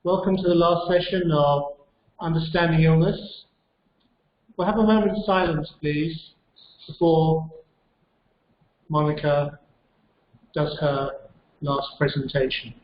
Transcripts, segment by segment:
Welcome to the last session of Understanding Illness. We'll have a moment's silence, please, before Monica does her last presentation.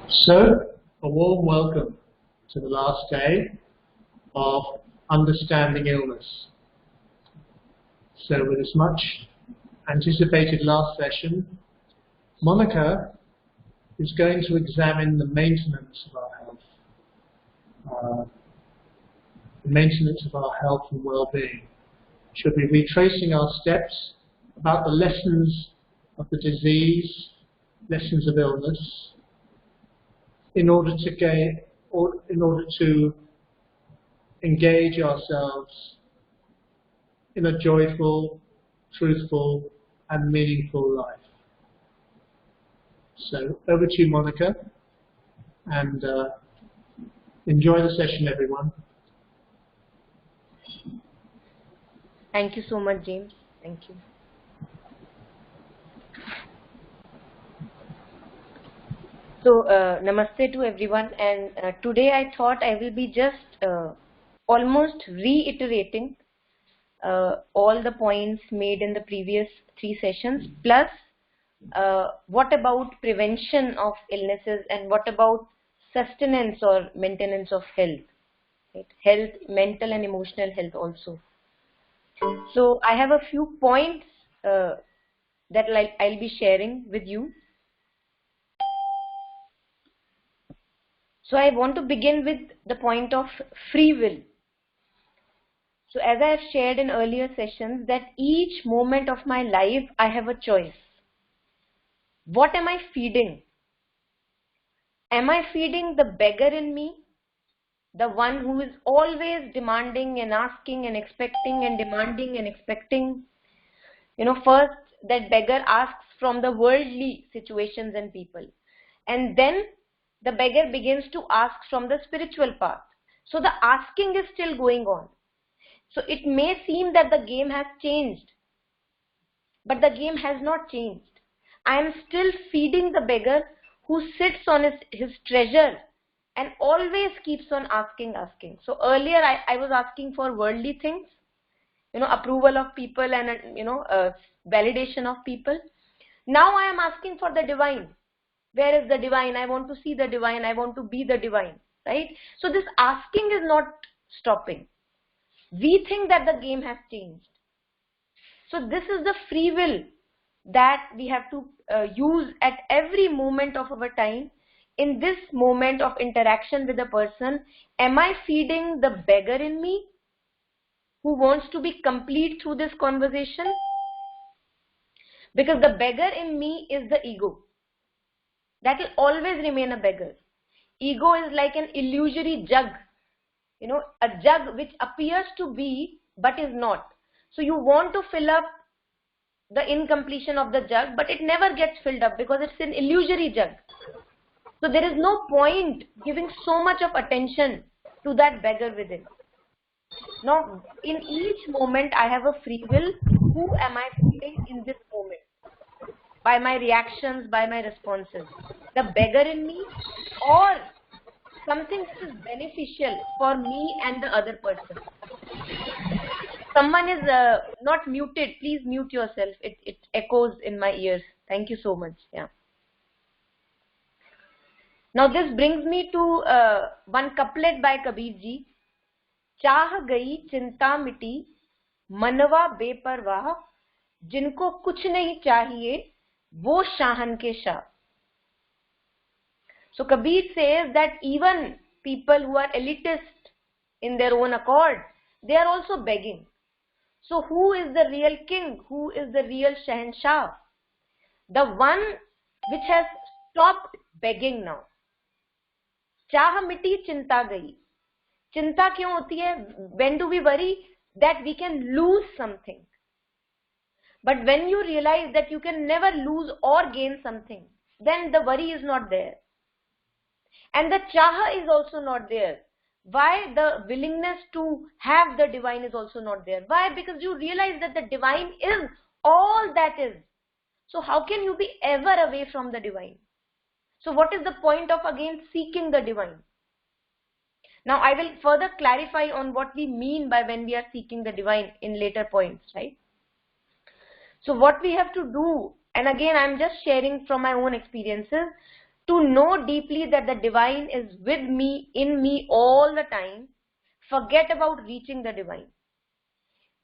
So, a warm welcome to the last day of Understanding Illness. So, with this much anticipated last session, Monica is going to examine the maintenance of our health, the maintenance of our health and well-being. She'll be retracing our steps about the lessons of the disease, lessons of illness, in order to engage ourselves in a joyful, truthful, and meaningful life. So over to you, Monica, and enjoy the session, everyone. Thank you so much, James. Thank you. So, namaste to everyone, and today I thought I will be just almost reiterating all the points made in the previous 3 sessions, plus what about prevention of illnesses and what about sustenance or maintenance of health, right? Health, mental and emotional health also. So, I have a few points that I'll be sharing with you. So I want to begin with the point of free will. So as I have shared in earlier sessions, that each moment of my life I have a choice. What am I feeding? Am I feeding the beggar in me? The one who is always demanding and asking and expecting and demanding and expecting. You know, first that beggar asks from the worldly situations and people. And then the beggar begins to ask from the spiritual path. So the asking is still going on. So it may seem that the game has changed, but the game has not changed. I am still feeding the beggar who sits on his treasure and always keeps on asking. So earlier I was asking for worldly things, you know, approval of people and, you know, validation of people. Now I am asking for the divine. Where is the divine? I want to see the divine. I want to be the divine, right? So this asking is not stopping. We think that the game has changed. So this is the free will that we have to use at every moment of our time. In this moment of interaction with a person, am I feeding the beggar in me who wants to be complete through this conversation? Because the beggar in me is the ego. That will always remain a beggar. Ego is like an illusory jug, you know, a jug which appears to be but is not. So you want to fill up the incompletion of the jug, but it never gets filled up because it's an illusory jug. So there is no point giving so much of attention to that beggar within. Now, in each moment, I have a free will. Who am I feeling in this moment? By my reactions, by my responses. The beggar in me, or something that is beneficial for me and the other person. Someone is not muted. Please mute yourself. It echoes in my ears. Thank you so much. Yeah. Now this brings me to one couplet by Kabir ji. चाह गई चिंता मिटी मनवा बेपरवाह जिनको कुछ नहीं चाहिए वो शाहन के Shah. So Kabir says that even people who are elitist in their own accord, they are also begging. So who is the real king? Who is the real Shahanshah? The one which has stopped begging now. चाह मिटी चिंता गई. चिंता क्यों होती है? When do we worry? That we can lose something. But when you realize that you can never lose or gain something, then the worry is not there. And the chaha is also not there. Why? The willingness to have the divine is also not there. Why? Because you realize that the divine is all that is. So how can you be ever away from the divine? So what is the point of again seeking the divine? Now I will further clarify on what we mean by when we are seeking the divine in later points, right? So what we have to do, and again I am just sharing from my own experiences, to know deeply that the divine is with me, in me all the time. Forget about reaching the divine.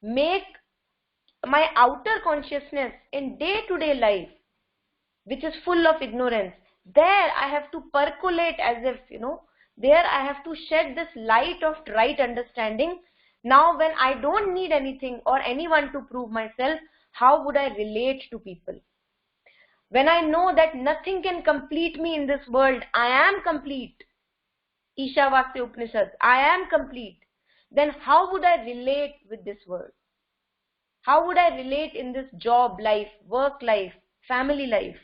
Make my outer consciousness in day-to-day life, which is full of ignorance, there I have to percolate as if, there I have to shed this light of right understanding. Now when I don't need anything or anyone to prove myself, how would I relate to people? When I know that nothing can complete me in this world, I am complete. Ishavasya Upanishad, I am complete. Then how would I relate with this world? How would I relate in this job life, work life, family life?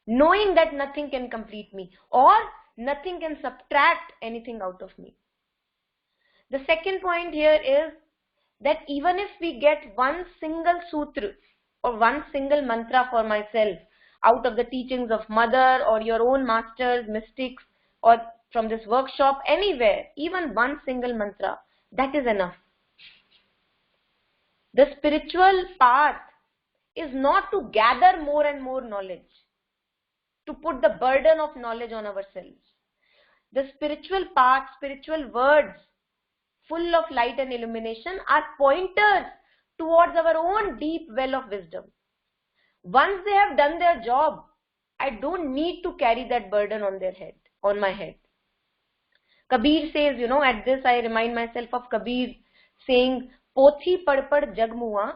Knowing that nothing can complete me or nothing can subtract anything out of me. The second point here is that even if we get one single sutra or one single mantra for myself out of the teachings of mother or your own masters, mystics, or from this workshop, anywhere, even one single mantra, that is enough. The spiritual path is not to gather more and more knowledge, to put the burden of knowledge on ourselves. The spiritual path, spiritual words, full of light and illumination, are pointers towards our own deep well of wisdom. Once they have done their job, I don't need to carry that burden on their head, on my head. Kabir says, at this I remind myself of Kabir saying, Pothi pad pad jag muआ,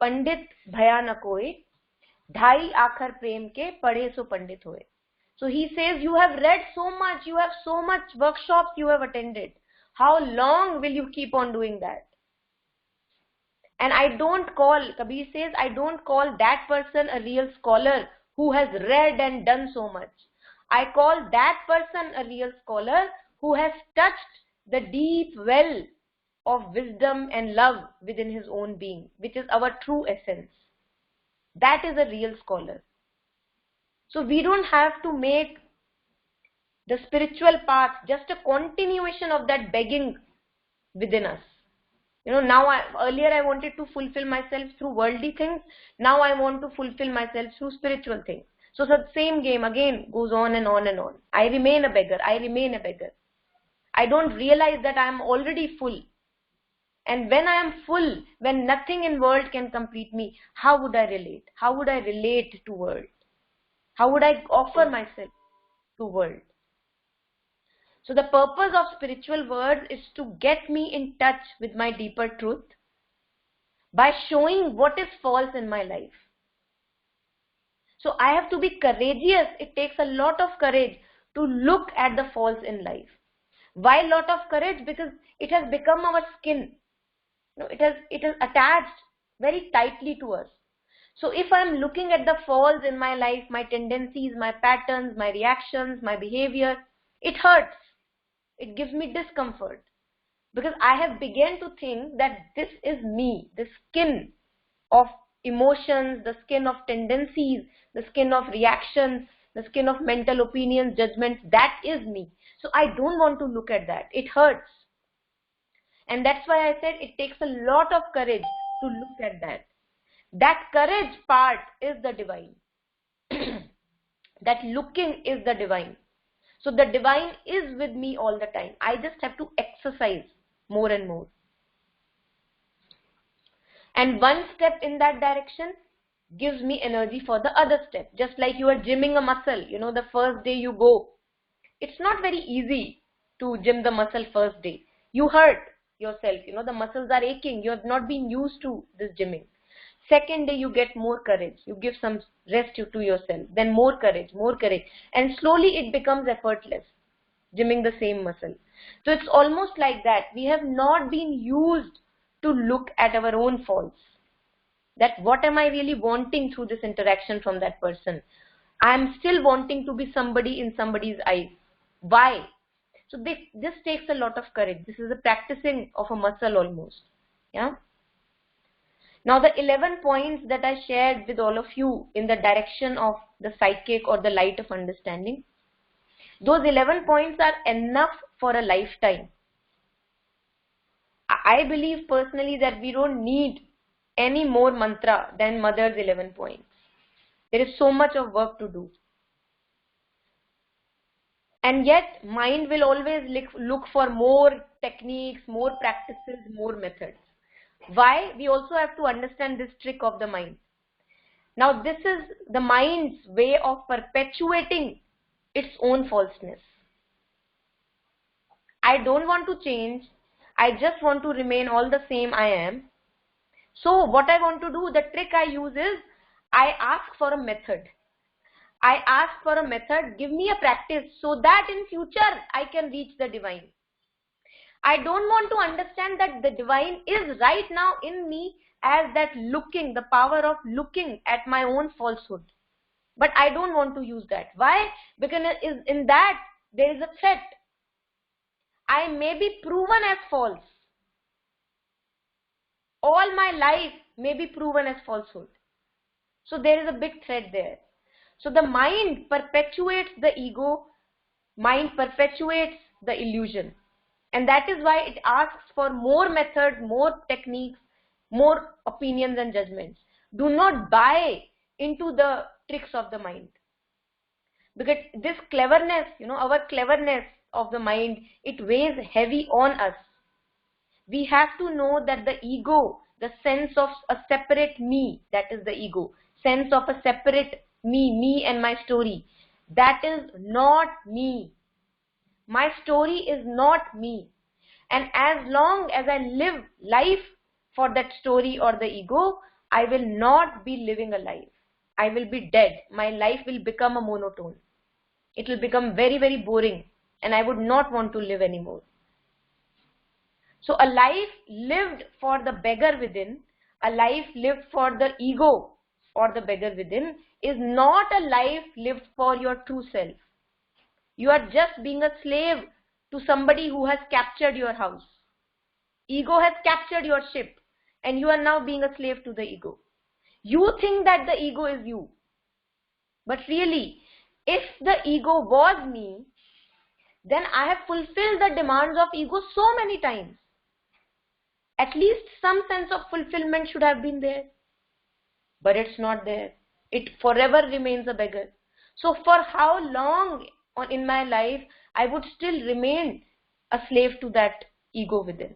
Pandit bhaya na koi, Dhai aakhar prem ke, Pade so pandit hoye. So he says, you have read so much, you have so much workshops you have attended. How long will you keep on doing that? And Kabir says, I don't call that person a real scholar who has read and done so much. I call that person a real scholar who has touched the deep well of wisdom and love within his own being, which is our true essence. That is a real scholar. So we don't have to make the spiritual path just a continuation of that begging within us. Earlier I wanted to fulfill myself through worldly things. Now I want to fulfill myself through spiritual things. So the same game again goes on and on and on. I remain a beggar. I remain a beggar. I don't realize that I am already full. And when I am full, when nothing in world can complete me, how would I relate? How would I relate to world? How would I offer myself to world? So the purpose of spiritual words is to get me in touch with my deeper truth by showing what is false in my life. So I have to be courageous. It takes a lot of courage to look at the false in life. Why lot of courage? Because it has become our skin. It has attached very tightly to us. So if I'm looking at the faults in my life, my tendencies, my patterns, my reactions, my behavior, it hurts. It gives me discomfort. Because I have begun to think that this is me, the skin of emotions, the skin of tendencies, the skin of reactions, the skin of mental opinions, judgments, that is me. So I don't want to look at that. It hurts. And that's why I said it takes a lot of courage to look at that. That courage part is the divine. That looking is the divine. So the divine is with me all the time. I just have to exercise more and more. And one step in that direction gives me energy for the other step. Just like you are gymming a muscle, the first day you go. It's not very easy to gym the muscle first day. You hurt yourself, the muscles are aching. You have not been used to this gymming. Second day you get more courage. You give some rest to yourself. Then more courage. And slowly it becomes effortless, gymming the same muscle. So it's almost like that. We have not been used to look at our own faults. That what am I really wanting through this interaction from that person? I'm still wanting to be somebody in somebody's eyes. Why? So this takes a lot of courage. This is a practicing of a muscle almost. Yeah. Now the 11 points that I shared with all of you in the direction of the psychic or the light of understanding, those 11 points are enough for a lifetime. I believe personally that we don't need any more mantra than Mother's 11 points. There is so much of work to do. And yet mind will always look for more techniques, more practices, more methods. Why? We also have to understand this trick of the mind. Now this is the mind's way of perpetuating its own falseness. I don't want to change. I just want to remain all the same I am. So what I want to do, the trick I use is, I ask for a method. I ask for a method, give me a practice so that in future I can reach the divine. I don't want to understand that the divine is right now in me as that looking, the power of looking at my own falsehood. But I don't want to use that. Why? Because in that there is a threat. I may be proven as false. All my life may be proven as falsehood. So there is a big threat there. So the mind perpetuates the ego, mind perpetuates the illusion. And that is why it asks for more methods, more techniques, more opinions and judgments. Do not buy into the tricks of the mind. Because this cleverness, our cleverness of the mind, it weighs heavy on us. We have to know that the ego, the sense of a separate me, that is the ego, sense of a separate me and my story, that is not me. My story is not me. And as long as I live life for that story or the ego, I will not be living a life. I will be dead. My life will become a monotone. It will become very, very boring, and I would not want to live anymore. So a life lived for the beggar within, a life lived for the ego or the beggar within, is not a life lived for your true self. You are just being a slave to somebody who has captured your house. Ego has captured your ship, and you are now being a slave to the ego. You think that the ego is you. But really, if the ego was me, then I have fulfilled the demands of ego so many times. At least some sense of fulfillment should have been there. But it's not there. It forever remains a beggar. So for how long in my life I would still remain a slave to that ego within?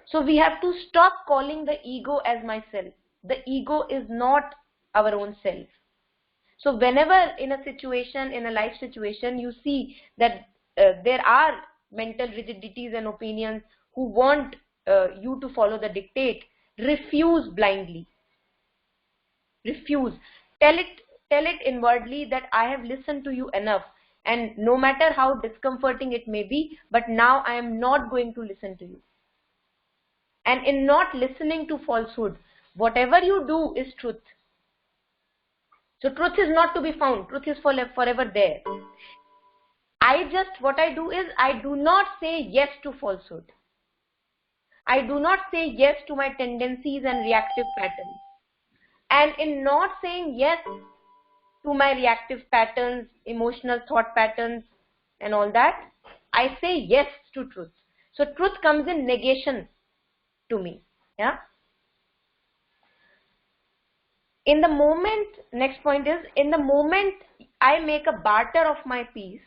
So we have to stop calling the ego as myself. The ego is not our own self. So whenever in a situation, in a life situation, you see that there are mental rigidities and opinions who want you to follow the dictate, refuse blindly. Refuse. Tell it inwardly that I have listened to you enough, and no matter how discomforting it may be, but now I am not going to listen to you. And in not listening to falsehood, whatever you do is truth. So truth is not to be found. Truth is forever there. What I do is, I do not say yes to falsehood. I do not say yes to my tendencies and reactive patterns. And in not saying yes to my reactive patterns, emotional thought patterns, and all that, I say yes to truth. So truth comes in negation to me. Yeah. In the moment, next point is, in the moment I make a barter of my peace.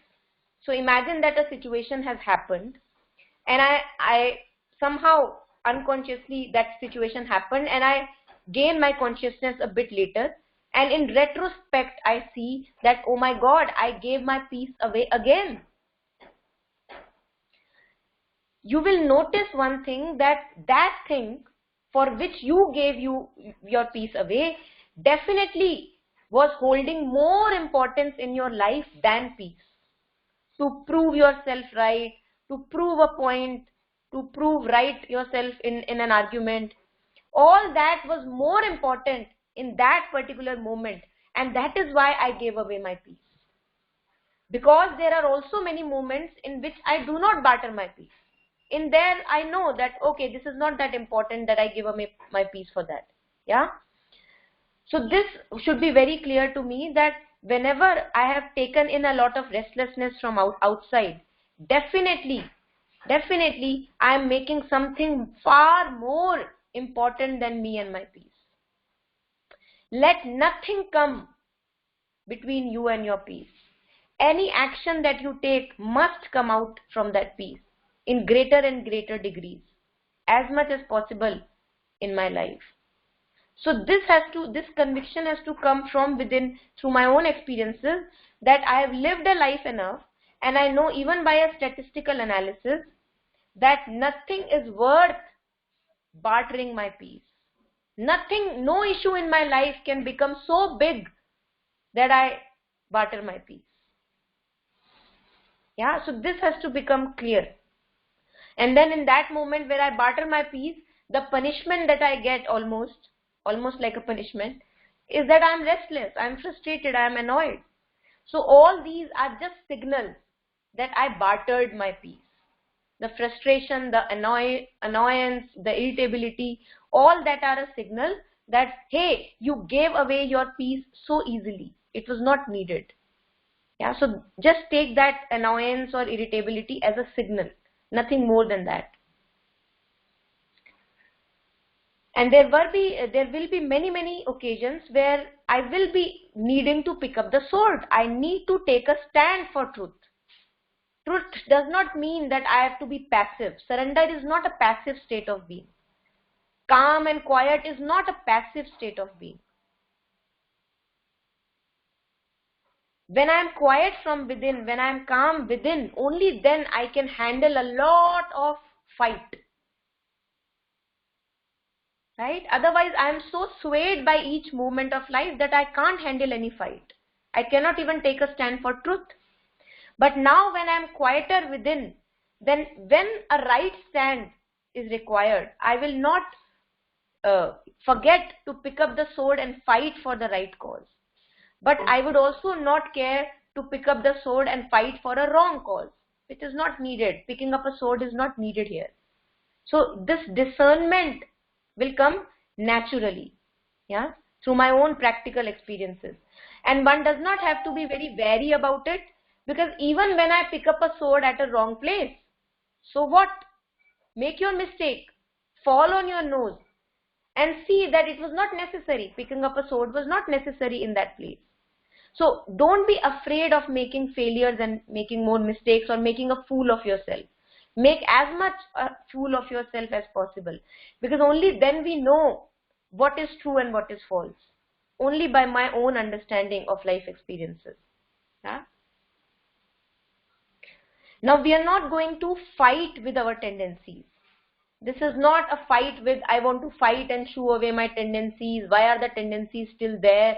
So imagine that a situation has happened, and I somehow unconsciously that situation happened, and I gain my consciousness a bit later, and in retrospect I see that, oh my God, I gave my peace away again. You will notice one thing, that thing for which you gave your peace away definitely was holding more importance in your life than peace. To prove yourself right, to prove a point, to prove right yourself in an argument, all that was more important in that particular moment, and that is why I gave away my peace. Because there are also many moments in which I do not barter my peace. In there I know that, okay, this is not that important that I give away my peace for that. Yeah. So this should be very clear to me, that whenever I have taken in a lot of restlessness from outside, definitely I am making something far more important than me and my peace. Let nothing come between you and your peace. Any action that you take must come out from that peace in greater and greater degrees, as much as possible in my life. So this conviction has to come from within, through my own experiences, that I have lived a life enough, and I know even by a statistical analysis that nothing is worth bartering my peace. Nothing, no issue in my life can become so big that I barter my peace. Yeah, so this has to become clear. And then in that moment where I barter my peace, the punishment that I get, almost like a punishment, is that I'm restless, I'm frustrated, I'm annoyed. So all these are just signals that I bartered my peace. The frustration, the annoyance, the irritability, all that are a signal that, hey, you gave away your peace so easily. It was not needed. Yeah, so just take that annoyance or irritability as a signal, nothing more than that. And there will be many occasions where I will be needing to pick up the sword. I need to take a stand for truth. Truth does not mean that I have to be passive. Surrender is not a passive state of being. Calm and quiet is not a passive state of being. When I am quiet from within, when I am calm within, only then I can handle a lot of fight. Right? Otherwise, I am so swayed by each moment of life that I can't handle any fight. I cannot even take a stand for truth. But now when I am quieter within, then when a right stand is required, I will not forget to pick up the sword and fight for the right cause. But I would also not care to pick up the sword and fight for a wrong cause, which is not needed. Picking up a sword is not needed here. So this discernment will come naturally, yeah, through my own practical experiences. And one does not have to be very wary about it, because even when I pick up a sword at a wrong place, so what? Make your mistake, fall on your nose, and see that it was not necessary. Picking up a sword was not necessary in that place. So don't be afraid of making failures and making more mistakes or making a fool of yourself. Make as much a fool of yourself as possible, because only then we know what is true and what is false. Only by my own understanding of life experiences. Yeah? Now we are not going to fight with our tendencies. This is not a fight with, I want to fight and shoo away my tendencies. Why are the tendencies still there?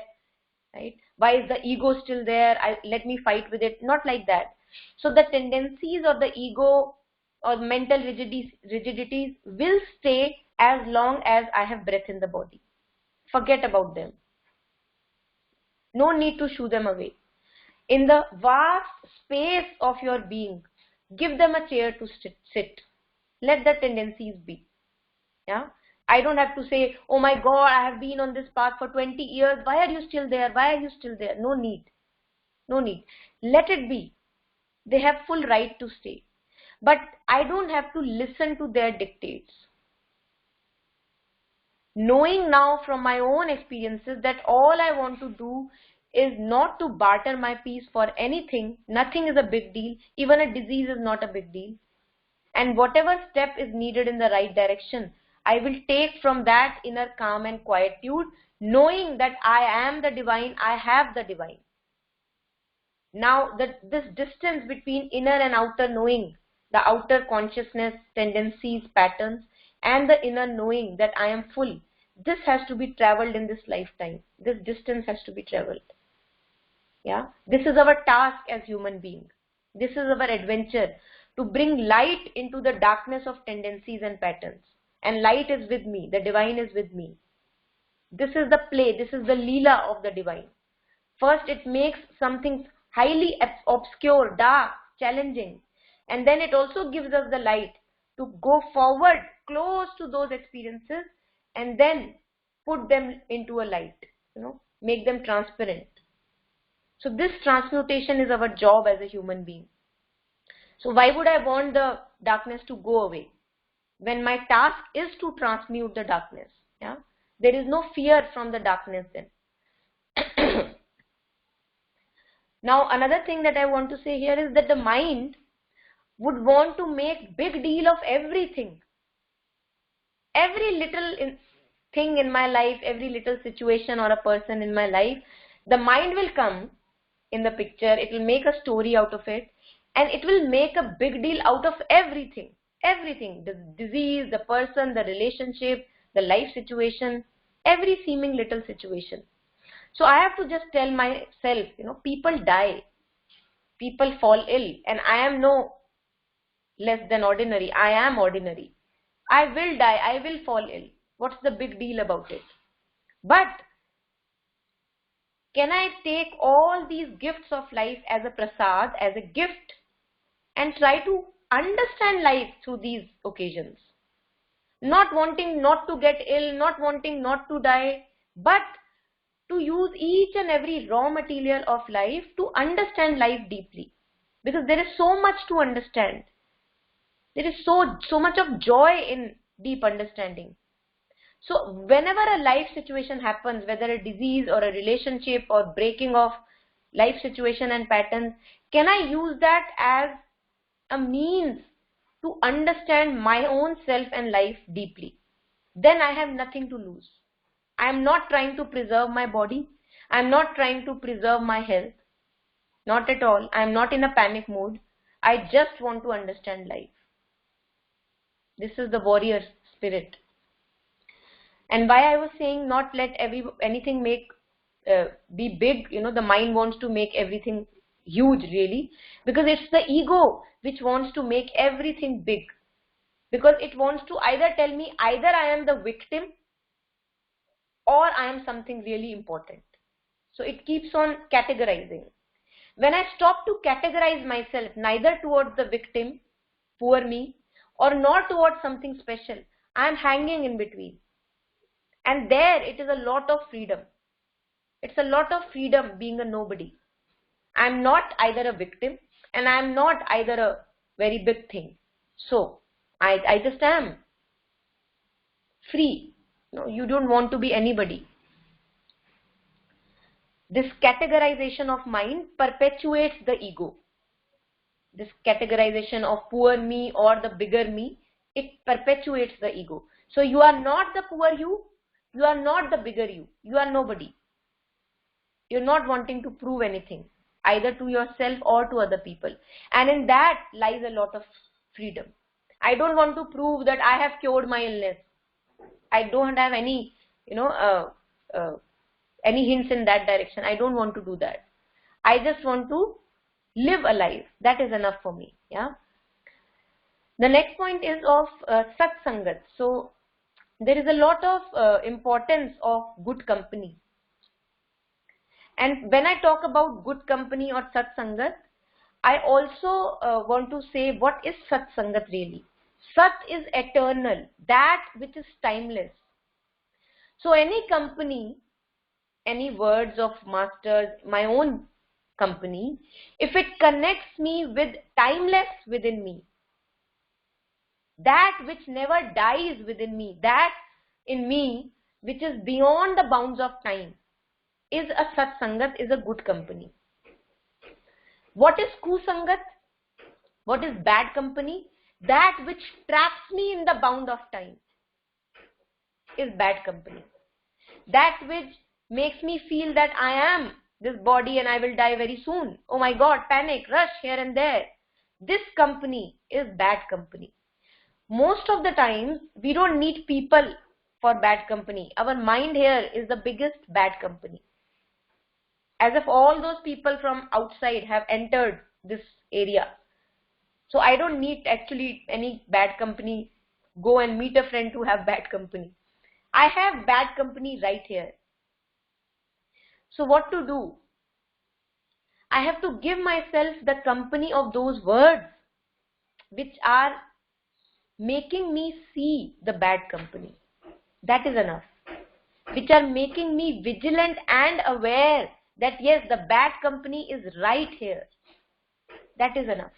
Right? Why is the ego still there? Let me fight with it. Not like that. So the tendencies or the ego or mental rigidities will stay as long as I have breath in the body. Forget about them. No need to shoo them away. In the vast space of your being, give them a chair to sit. Let the tendencies be. Yeah. I don't have to say, oh my God, I have been on this path for 20 years. Why are you still there? Why are you still there? No need. No need. Let it be. They have full right to stay. But I don't have to listen to their dictates. Knowing now from my own experiences that all I want to do is not to barter my peace for anything. Nothing is a big deal. Even a disease is not a big deal. And whatever step is needed in the right direction, I will take from that inner calm and quietude, knowing that I am the divine, I have the divine. Now, this distance between inner and outer knowing, the outer consciousness, tendencies, patterns, and the inner knowing that I am full, this has to be traveled in this lifetime. This distance has to be traveled. Yeah, this is our task as human beings. This is our adventure, to bring light into the darkness of tendencies and patterns. And light is with me, the divine is with me. This is the play, this is the leela of the divine. First it makes something highly obscure, dark, challenging, and then it also gives us the light to go forward close to those experiences and then put them into a light, make them transparent. So this transmutation is our job as a human being. So why would I want the darkness to go away when my task is to transmute the darkness? Yeah, there is no fear from the darkness then. Now another thing that I want to say here is that the mind would want to make big deal of everything. Every little thing in my life, every little situation or a person in my life, the mind will come in the picture, it will make a story out of it, and it will make a big deal out of everything. Everything, the disease, the person, the relationship, the life situation, every seeming little situation. So I have to just tell myself, people die, people fall ill, and I am no less than ordinary. I am ordinary. I will die, I will fall ill. What's the big deal about it? But can I take all these gifts of life as a prasad, as a gift, and try to understand life through these occasions? Not wanting not to get ill, not wanting not to die, but to use each and every raw material of life to understand life deeply. Because there is so much to understand. There is so much of joy in deep understanding. So whenever a life situation happens, whether a disease or a relationship or breaking of life situation and patterns, can I use that as a means to understand my own self and life deeply? Then I have nothing to lose. I am not trying to preserve my body. I am not trying to preserve my health. Not at all. I am not in a panic mode. I just want to understand life. This is the warrior spirit. And why I was saying not let anything be big, the mind wants to make everything huge really, because it's the ego which wants to make everything big. Because it wants to either tell me either I am the victim or I am something really important. So it keeps on categorizing. When I stop to categorize myself neither towards the victim, poor me, or not towards something special, I am hanging in between. And there it is a lot of freedom. It's a lot of freedom being a nobody. I am not either a victim and I am not either a very big thing. So I just am free. You don't want to be anybody. This categorization of mind perpetuates the ego. This categorization of poor me or the bigger me, it perpetuates the ego. So you are not the poor you are not the bigger you are nobody. You're not wanting to prove anything, either to yourself or to other people. And in that lies a lot of freedom. I don't want to prove that I have cured my illness. I don't have any, any hints in that direction. I don't want to do that. I just want to live a life. That is enough for me. Yeah. The next point is of satsangat. So there is a lot of importance of good company. And when I talk about good company or Satsangat, I also want to say what is Satsangat really. Sat is eternal, that which is timeless. So any company, any words of masters, my own company, if it connects me with timeless within me, that which never dies within me, that in me which is beyond the bounds of time, is a Satsangat, is a good company. What is Kusangat? What is bad company? That which traps me in the bound of time is bad company. That which makes me feel that I am this body and I will die very soon. Oh my God, panic, rush here and there. This company is bad company. Most of the time, we don't need people for bad company. Our mind here is the biggest bad company. As if all those people from outside have entered this area. So I don't need actually any bad company. Go and meet a friend to have bad company. I have bad company right here. So what to do? I have to give myself the company of those words which are making me see the bad company. That is enough. Which are making me vigilant and aware that yes, the bad company is right here. That is enough.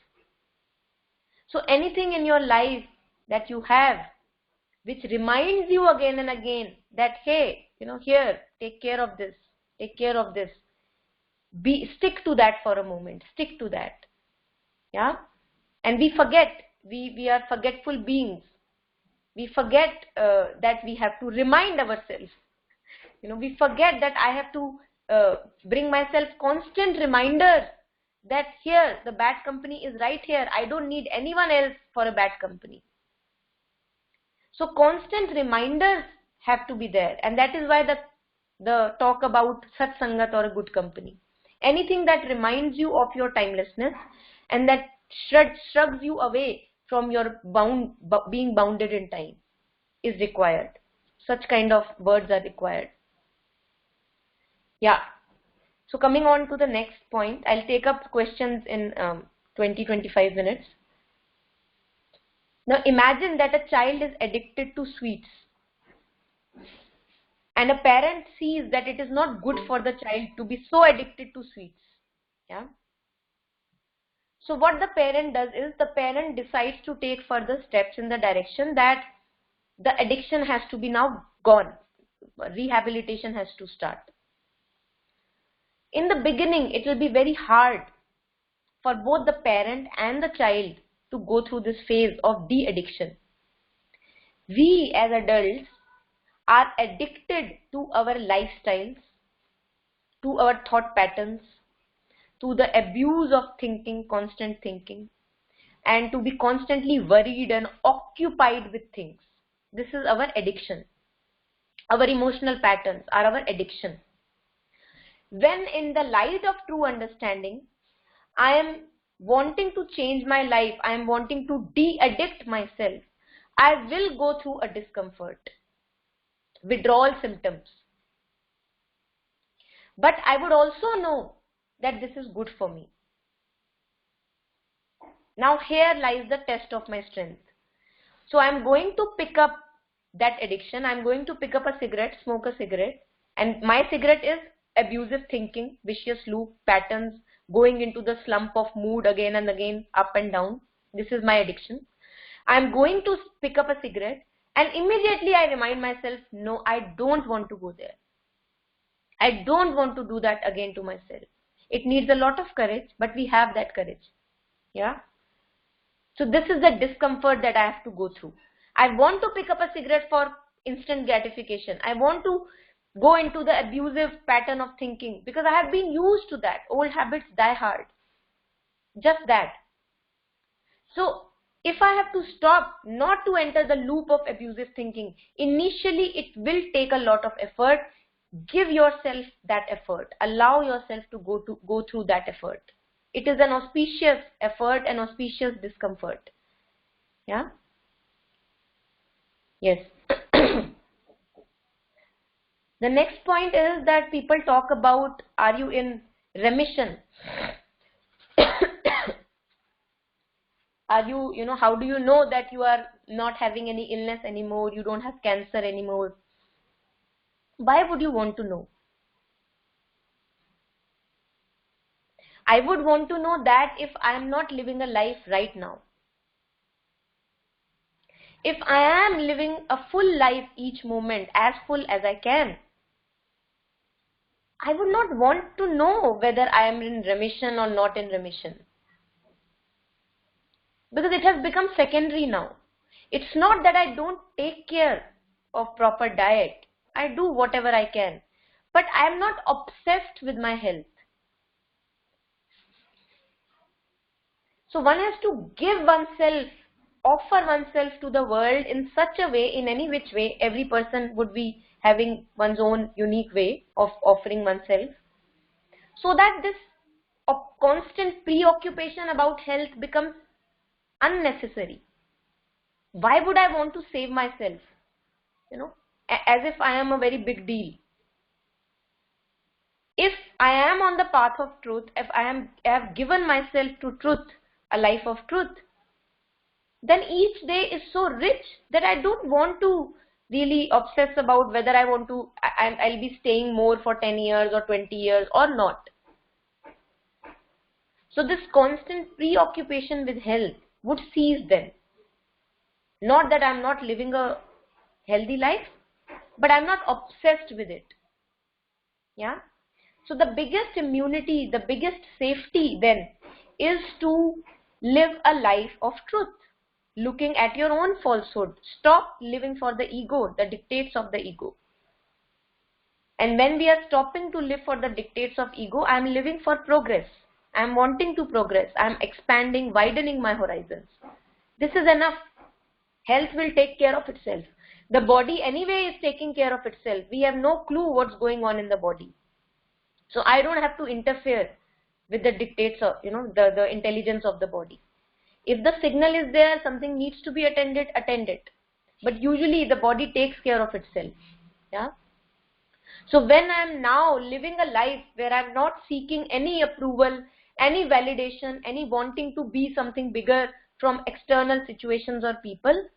So anything in your life that you have which reminds you again and again that hey, here, take care of this, take care of this. Stick to that for a moment. Stick to that. Yeah. And we forget. We are forgetful beings. We forget that we have to remind ourselves. We forget that I have to bring myself constant reminders that here the bad company is right here. I don't need anyone else for a bad company. So constant reminders have to be there, and that is why the talk about Satsangat or a good company. Anything that reminds you of your timelessness and that shrugs you away from your being bounded in time is required. Such kind of words are required. Yeah. So coming on to the next point, I'll take up questions in 20-25 minutes. Now imagine that a child is addicted to sweets and a parent sees that it is not good for the child to be so addicted to sweets. Yeah. So what the parent does is the parent decides to take further steps in the direction that the addiction has to be now gone. Rehabilitation has to start. In the beginning, it will be very hard for both the parent and the child to go through this phase of de-addiction. We as adults are addicted to our lifestyles, to our thought patterns, to the abuse of thinking, constant thinking, and to be constantly worried and occupied with things. This is our addiction. Our emotional patterns are our addiction. When in the light of true understanding, I am wanting to change my life, I am wanting to de-addict myself, I will go through a discomfort, withdrawal symptoms. But I would also know that this is good for me. Now here lies the test of my strength. So I am going to pick up that addiction. I am going to pick up a cigarette, smoke a cigarette, and my cigarette is abusive thinking, vicious loop, patterns, going into the slump of mood again and again, up and down. This is my addiction. I am going to pick up a cigarette and immediately I remind myself, no, I don't want to go there. I don't want to do that again to myself. It needs a lot of courage, but we have that courage. Yeah. So this is the discomfort that I have to go through. I want to pick up a cigarette for instant gratification. I want to go into the abusive pattern of thinking because I have been used to that. Old habits die hard. Just that. So if I have to stop not to enter the loop of abusive thinking, initially it will take a lot of effort. Give yourself that effort. Allow yourself to go through that effort. It is an auspicious effort and auspicious discomfort. Yeah. Yes. The next point is that people talk about, are you in remission? Are you, how do you know that you are not having any illness anymore, you don't have cancer anymore? Why would you want to know? I would want to know that if I am not living a life right now. If I am living a full life each moment, as full as I can, I would not want to know whether I am in remission or not in remission. Because it has become secondary now. It's not that I don't take care of proper diet. I do whatever I can. But I am not obsessed with my health. So one has to give oneself, offer oneself to the world in such a way, in any which way. Every person would be having one's own unique way of offering oneself. So that this constant preoccupation about health becomes unnecessary. Why would I want to save myself? As if I am a very big deal. If I am on the path of truth, if I have given myself to truth, a life of truth, then each day is so rich that I don't want to really obsess about whether I'll be staying more for 10 years or 20 years or not. So this constant preoccupation with health would cease then. Not that I'm not living a healthy life, but I'm not obsessed with it. Yeah. So the biggest immunity, the biggest safety then is to live a life of truth, looking at your own falsehood. Stop living for the ego, the dictates of the ego. And when we are stopping to live for the dictates of ego, I am living for progress. I am wanting to progress. I am expanding, widening my horizons. This is enough. Health will take care of itself. The body anyway is taking care of itself. We have no clue what's going on in the body. So I don't have to interfere with the dictates of, the intelligence of the body. If the signal is there, something needs to be attended, attend it. But usually the body takes care of itself. Yeah. So when I am now living a life where I am not seeking any approval, any validation, any wanting to be something bigger from external situations or people,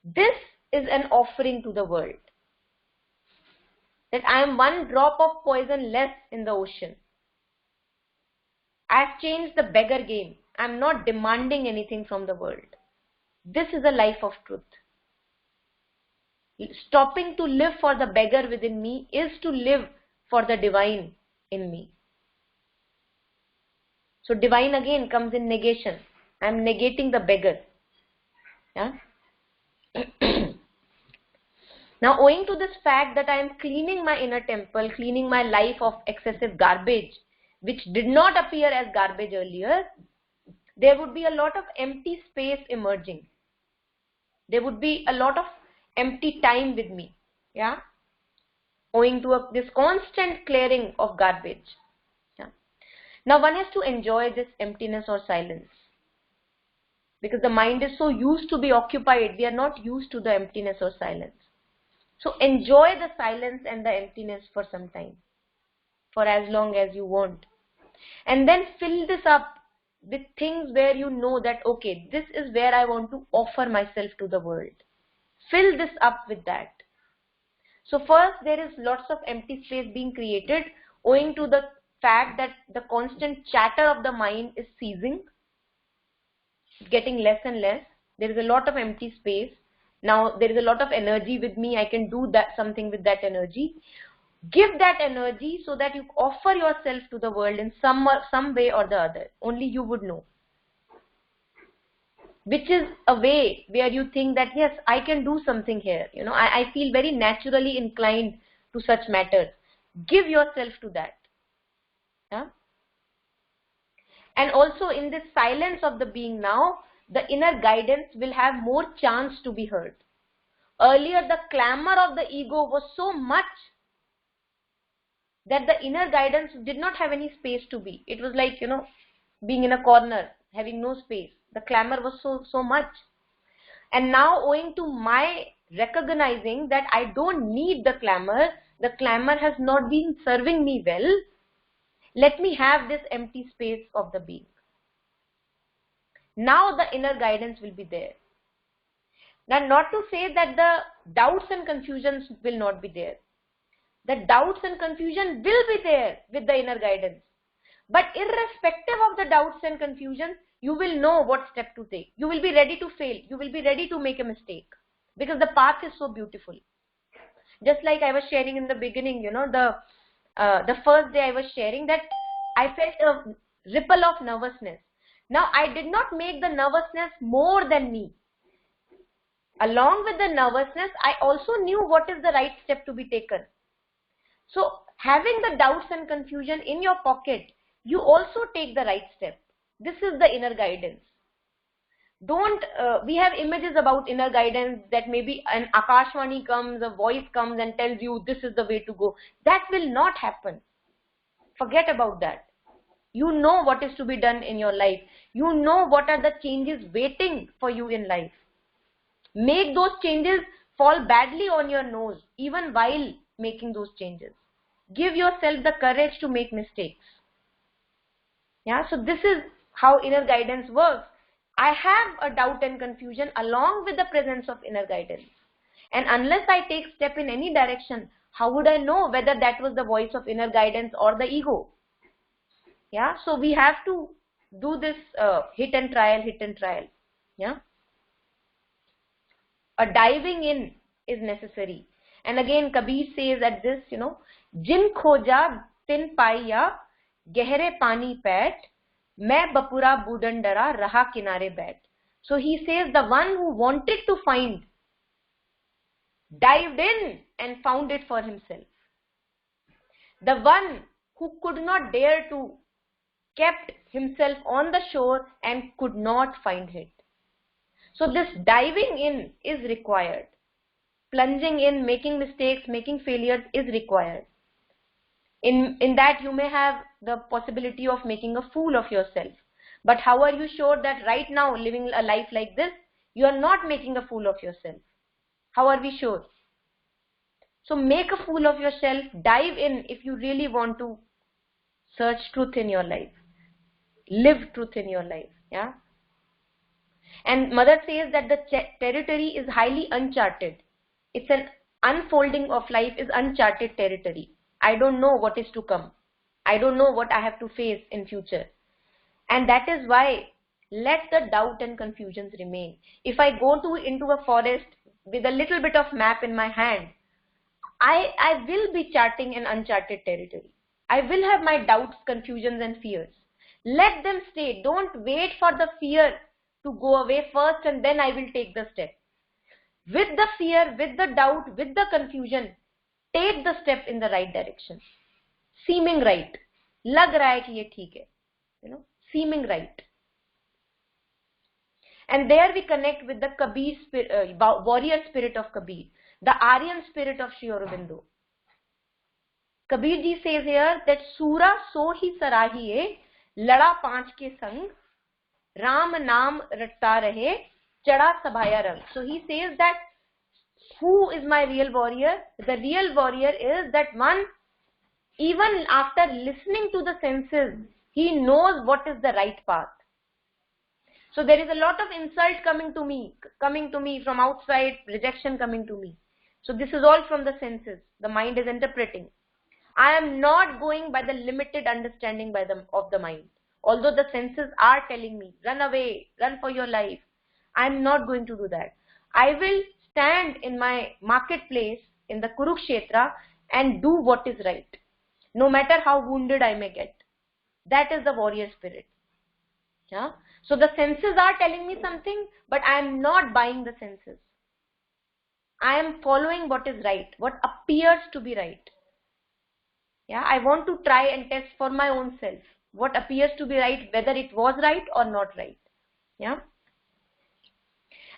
this is an offering to the world. That I am one drop of poison less in the ocean. I have changed the beggar game. I am not demanding anything from the world. This is a life of truth. Stopping to live for the beggar within me is to live for the divine in me. So divine again comes in negation. I am negating the beggar. Yeah. Now, owing to this fact that I am cleaning my inner temple, cleaning my life of excessive garbage, which did not appear as garbage earlier, there would be a lot of empty space emerging. There would be a lot of empty time with me. Yeah. Owing to this constant clearing of garbage. Yeah. Now, one has to enjoy this emptiness or silence. Because the mind is so used to be occupied, we are not used to the emptiness or silence. So enjoy the silence and the emptiness for some time, for as long as you want. And then fill this up with things where you know that, okay, this is where I want to offer myself to the world. Fill this up with that. So first, there is lots of empty space being created owing to the fact that the constant chatter of the mind is ceasing, getting less and less. There is a lot of empty space. Now there is a lot of energy with me. I can do something with that energy. Give that energy so that you offer yourself to the world in some way or the other. Only you would know. Which is a way where you think that, yes, I can do something here. I feel very naturally inclined to such matters. Give yourself to that. Yeah? And also in this silence of the being now, the inner guidance will have more chance to be heard. Earlier, the clamor of the ego was so much that the inner guidance did not have any space to be. It was like, being in a corner, having no space. The clamor was so much. And now, owing to my recognizing that I don't need the clamor has not been serving me well, let me have this empty space of the being. Now the inner guidance will be there. Now, not to say that the doubts and confusions will not be there. The doubts and confusion will be there with the inner guidance. But irrespective of the doubts and confusions, you will know what step to take. You will be ready to fail. You will be ready to make a mistake. Because the path is so beautiful. Just like I was sharing in the beginning, the first day I was sharing that I felt a ripple of nervousness. Now, I did not make the nervousness more than me. Along with the nervousness, I also knew what is the right step to be taken. So, having the doubts and confusion in your pocket, you also take the right step. This is the inner guidance. We have images about inner guidance that maybe an Akashvani comes, a voice comes and tells you this is the way to go. That will not happen. Forget about that. You know what is to be done in your life. You know what are the changes waiting for you in life. Make those changes fall badly on your nose, even while making those changes. Give yourself the courage to make mistakes. Yeah, so this is how inner guidance works. I have a doubt and confusion along with the presence of inner guidance. And unless I take step in any direction, how would I know whether that was the voice of inner guidance or the ego? Yeah, so we have to do this hit and trial. Yeah, a diving in is necessary. And again, Kabir says at this, Jin khoja tin paiya gehre pani pet, मैं बपुरा बूढ़न डरा रहा किनारे बैठ. So he says the one who wanted to find dived in and found it for himself. The one who could not dare to kept himself on the shore and could not find it. So this diving in is required. Plunging in, making mistakes, making failures is required. In that you may have the possibility of making a fool of yourself. But how are you sure that right now, living a life like this, you are not making a fool of yourself? How are we sure? So make a fool of yourself, dive in if you really want to search truth in your life. Live truth in your life. Yeah. And Mother says that the territory is highly uncharted. It's an unfolding of life is uncharted territory. I don't know what is to come. I don't know what I have to face in future. And that is why let the doubt and confusions remain. If I go into a forest with a little bit of map in my hand, I will be charting an uncharted territory. I will have my doubts, confusions and fears. Let them stay. Don't wait for the fear to go away first and then I will take the step. With the fear, with the doubt, with the confusion, take the step in the right direction. Seeming right. Lag raha hai ki ye theek hai. Seeming right. And there we connect with the Kabir spirit, warrior spirit of Kabir, the Aryan spirit of Sri Aurobindo. Kabir ji says here that Sura so hi sarahiye, lada panch ke sang, Ram naam ratta rahe, chada sabhaya rang. So he says that who is my real warrior? The real warrior is that one, even after listening to the senses, he knows what is the right path. So there is a lot of insult coming to me from outside, rejection coming to me. So this is all from the senses. The mind is interpreting. I am not going by the limited understanding of the mind. Although the senses are telling me, run away, run for your life. I am not going to do that. I will stand in my marketplace in the Kurukshetra and do what is right. No matter how wounded I may get. That is the warrior spirit. Yeah? So the senses are telling me something, but I am not buying the senses. I am following what is right, what appears to be right. Yeah, I want to try and test for my own self what appears to be right, whether it was right or not right. Yeah.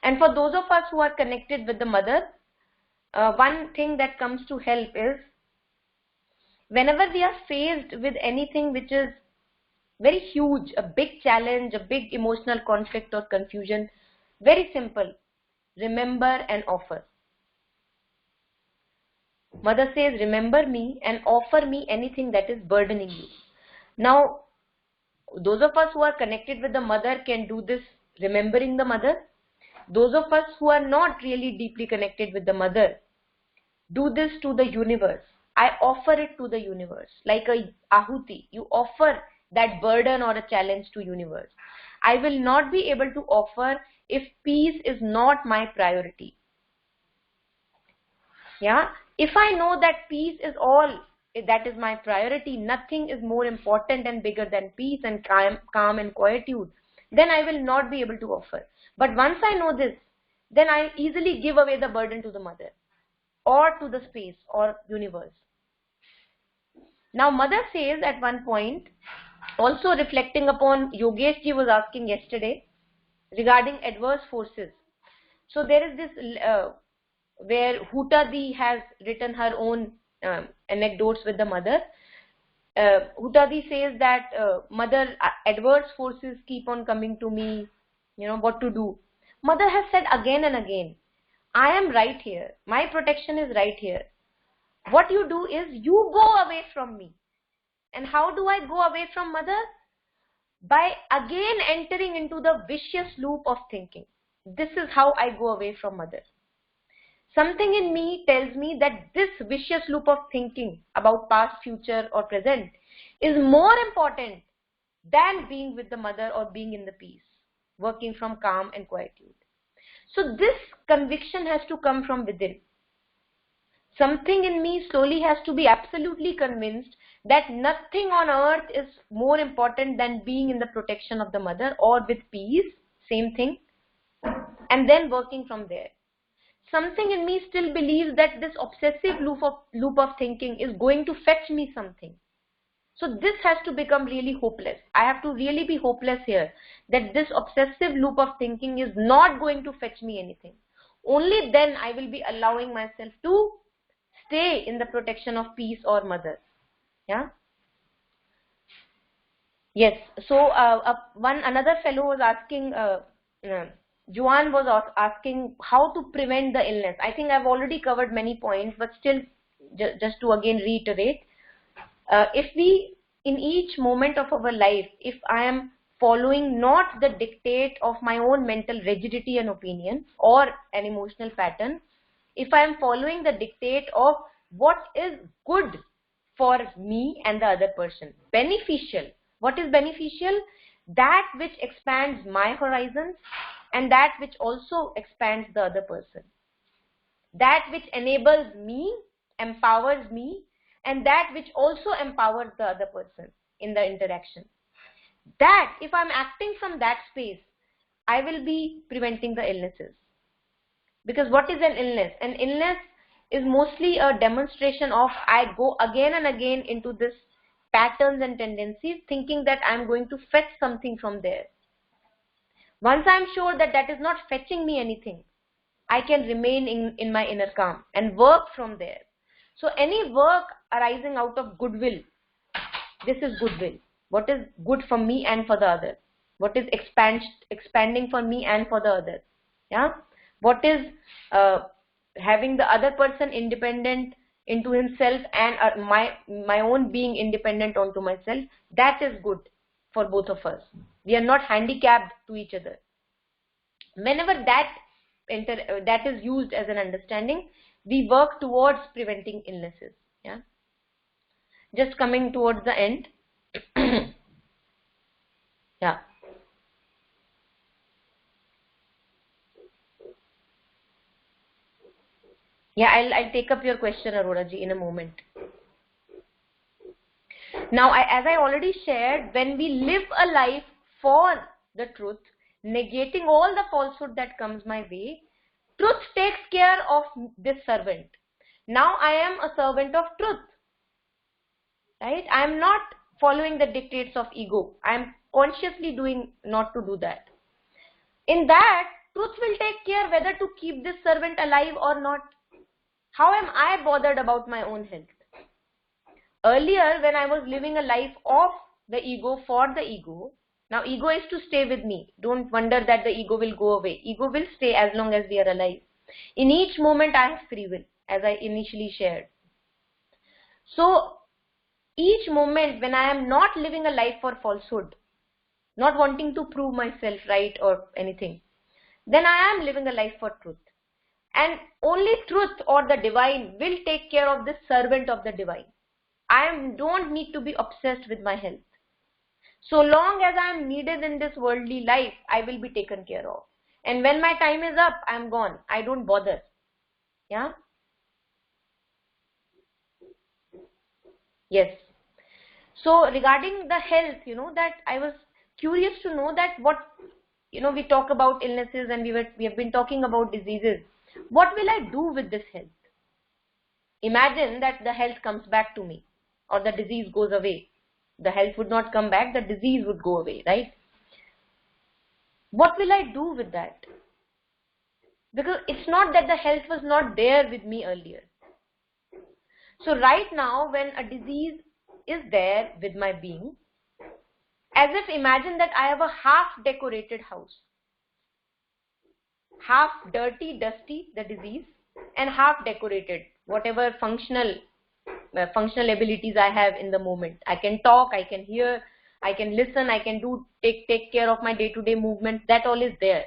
And for those of us who are connected with the Mother, one thing that comes to help is whenever we are faced with anything which is very huge, a big challenge, a big emotional conflict or confusion, very simple, remember and offer. Mother says, remember me and offer me anything that is burdening you. Now, those of us who are connected with the mother can do this remembering the mother. Those of us who are not really deeply connected with the mother, do this to the universe. I offer it to the universe. Like a ahuti, you offer that burden or a challenge to universe. I will not be able to offer if peace is not my priority. Yeah, if I know that peace is all that is my priority, nothing is more important and bigger than peace and calm and quietude, then I will not be able to offer. But once I know this, then I easily give away the burden to the mother or to the space or universe. Now mother says at one point, also reflecting upon Yogesh ji was asking yesterday regarding adverse forces. So there is this where Hutadi has written her own anecdotes with the mother. Hutadi says that mother, adverse forces keep on coming to me, what to do. Mother has said again and again, I am right here, my protection is right here. What you do is you go away from me. And how do I go away from mother? By again entering into the vicious loop of thinking. This is how I go away from mother. Something in me tells me that this vicious loop of thinking about past, future or present is more important than being with the mother or being in the peace, working from calm and quietude. So this conviction has to come from within. Something in me slowly has to be absolutely convinced that nothing on earth is more important than being in the protection of the mother or with peace, same thing, and then working from there. Something in me still believes that this obsessive loop of thinking is going to fetch me something. So this has to become really hopeless. I have to really be hopeless here, that this obsessive loop of thinking is not going to fetch me anything. Only then I will be allowing myself to stay in the protection of peace or mother. Yeah. Yes. So another fellow was asking, Juan was asking how to prevent the illness. I think I've already covered many points, but still, just to again reiterate, if we, in each moment of our life, if I am following not the dictate of my own mental rigidity and opinion or an emotional pattern, if I am following the dictate of what is good for me and the other person, beneficial. What is beneficial? That which expands my horizons and that which also expands the other person. That which enables me, empowers me, and that which also empowers the other person in the interaction. That, if I'm acting from that space, I will be preventing the illnesses. Because what is an illness? An illness is mostly a demonstration of I go again and again into this patterns and tendencies, thinking that I'm going to fetch something from there. Once I'm sure that that is not fetching me anything, I can remain in my inner calm and work from there. So any work arising out of goodwill, this is goodwill. What is good for me and for the other? What is expanding for me and for the other? Yeah. What is having the other person independent into himself and my own being independent onto myself? That is good for both of us. We are not handicapped to each other. Whenever that is used as an understanding, we work towards preventing illnesses. Yeah. Just coming towards the end. Yeah. Yeah, I'll take up your question, Aurora ji, in a moment. Now, as I already shared, when we live a life for the truth, negating all the falsehood that comes my way, truth takes care of this servant. Now I am a servant of truth. Right? I am not following the dictates of ego. I am consciously doing not to do that. In that, truth will take care whether to keep this servant alive or not. How am I bothered about my own health? Earlier, when I was living a life of the ego for the ego, now ego is to stay with me. Don't wonder that the ego will go away. Ego will stay as long as we are alive. In each moment, I have free will, as I initially shared. So each moment when I am not living a life for falsehood, not wanting to prove myself right or anything, then I am living a life for truth. And only truth or the divine will take care of this servant of the divine. Don't need to be obsessed with my health. So long as I am needed in this worldly life, I will be taken care of. And when my time is up, I am gone. I don't bother. Yeah? Yes. So regarding the health, that I was curious to know that what, we talk about illnesses and we have been talking about diseases. What will I do with this health? Imagine that the health comes back to me or the disease goes away. The health would not come back, the disease would go away, right? What will I do with that? Because it's not that the health was not there with me earlier. So right now, when a disease is there with my being, as if imagine that I have a half decorated house. Half dirty, dusty, the disease, and half decorated, whatever functional abilities I have in the moment. I can talk, I can hear, I can listen, I can take care of my day-to-day movements. That all is there.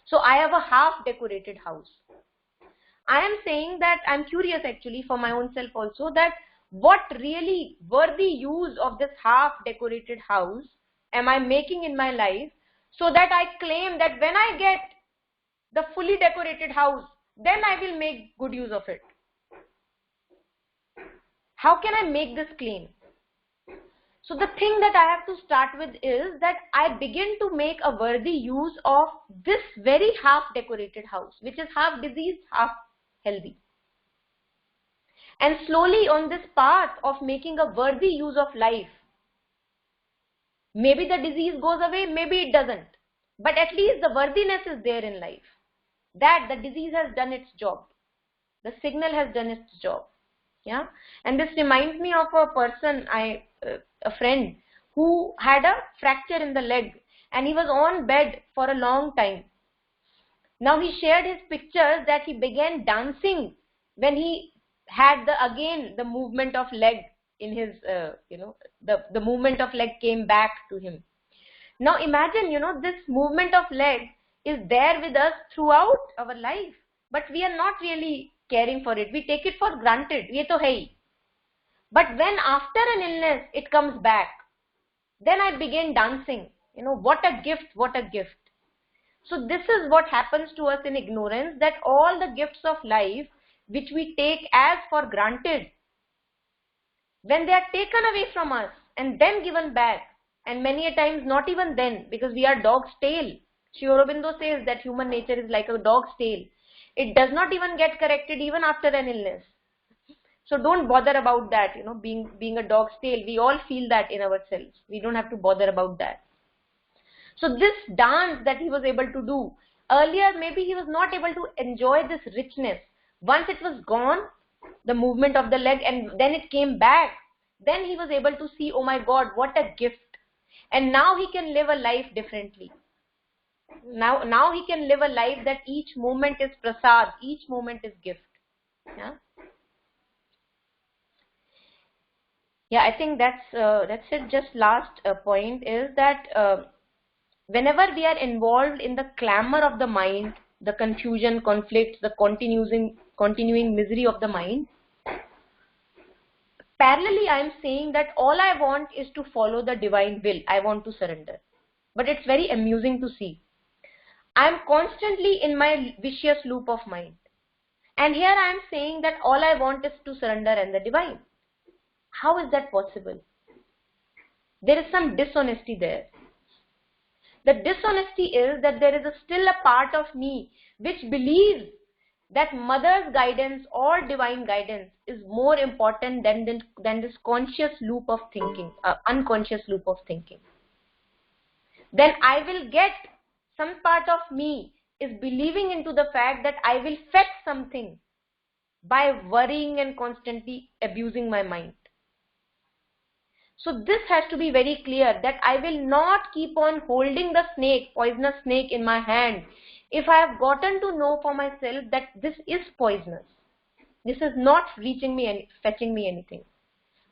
So I have a half decorated house. I am saying that I'm curious actually for my own self also, that what really worthy use of this half decorated house am I making in my life, so that I claim that when I get the fully decorated house, then I will make good use of it. How can I make this claim? So the thing that I have to start with is that I begin to make a worthy use of this very half decorated house, which is half diseased, half healthy. And slowly on this path of making a worthy use of life, maybe the disease goes away, maybe it doesn't. But at least the worthiness is there in life. That the disease has done its job. The signal has done its job. Yeah. And this reminds me of a person, a friend who had a fracture in the leg and he was on bed for a long time. Now he shared his pictures that he began dancing when he had the movement of leg in his, the movement of leg came back to him. Now imagine, this movement of leg is there with us throughout our life, but we are not really caring for it. We take it for granted. Ye to hai. But when after an illness it comes back, then I begin dancing. What a gift, what a gift. So this is what happens to us in ignorance, that all the gifts of life which we take as for granted, when they are taken away from us and then given back, and many a times not even then, because we are dog's tail. Sri Aurobindo says that human nature is like a dog's tail. It does not even get corrected even after an illness. So don't bother about that, being a dog's tail. We all feel that in ourselves. We don't have to bother about that. So this dance that he was able to do, earlier maybe he was not able to enjoy this richness. Once it was gone, the movement of the leg, and then it came back, then he was able to see, oh my God, what a gift. And now he can live a life differently. Now he can live a life that each moment is prasad, each moment is gift. Yeah. Yeah, I think that's it. Just last point is that whenever we are involved in the clamor of the mind, the confusion, conflicts, the continuing misery of the mind, parallelly I am saying that all I want is to follow the divine will. I want to surrender. But it's very amusing to see. I am constantly in my vicious loop of mind. And here I am saying that all I want is to surrender and the divine. How is that possible? There is some dishonesty there. The dishonesty is that there is still a part of me which believes that mother's guidance or divine guidance is more important than this conscious loop of thinking, unconscious loop of thinking. Then I will get, some part of me is believing into the fact that I will fetch something by worrying and constantly abusing my mind. So this has to be very clear, that I will not keep on holding the snake, poisonous snake in my hand, if I have gotten to know for myself that this is poisonous. This is not reaching me and fetching me anything.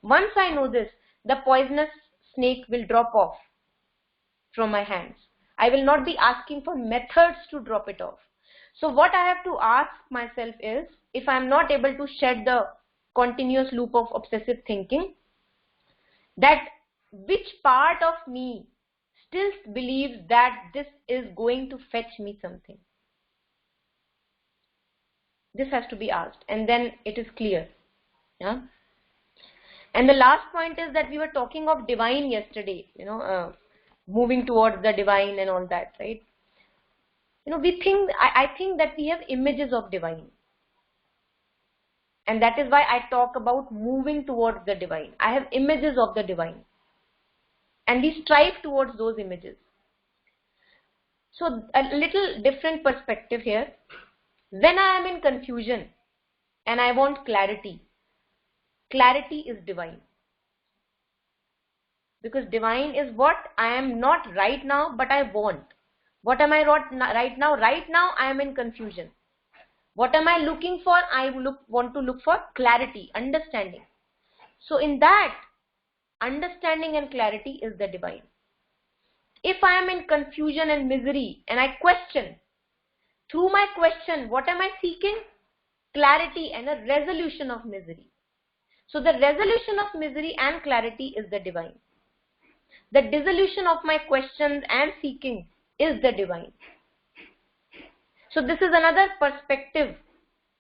Once I know this, the poisonous snake will drop off from my hands. I will not be asking for methods to drop it off. So what I have to ask myself is, if I am not able to shed the continuous loop of obsessive thinking, that which part of me still believes that this is going to fetch me something? This has to be asked, and then it is clear. Yeah. And the last point is that we were talking of divine yesterday, moving towards the divine and all that, right? I think that we have images of divine. And that is why I talk about moving towards the divine. I have images of the divine. And we strive towards those images. So a little different perspective here. When I am in confusion and I want clarity, clarity is divine. Because divine is what I am not right now, but I want. What am I right now? Right now I am in confusion. What am I looking for? I want to look for clarity, understanding. So in that, understanding and clarity is the divine. If I am in confusion and misery and I question, through my question, what am I seeking? Clarity and a resolution of misery. So the resolution of misery and clarity is the divine. The dissolution of my questions and seeking is the divine. So this is another perspective,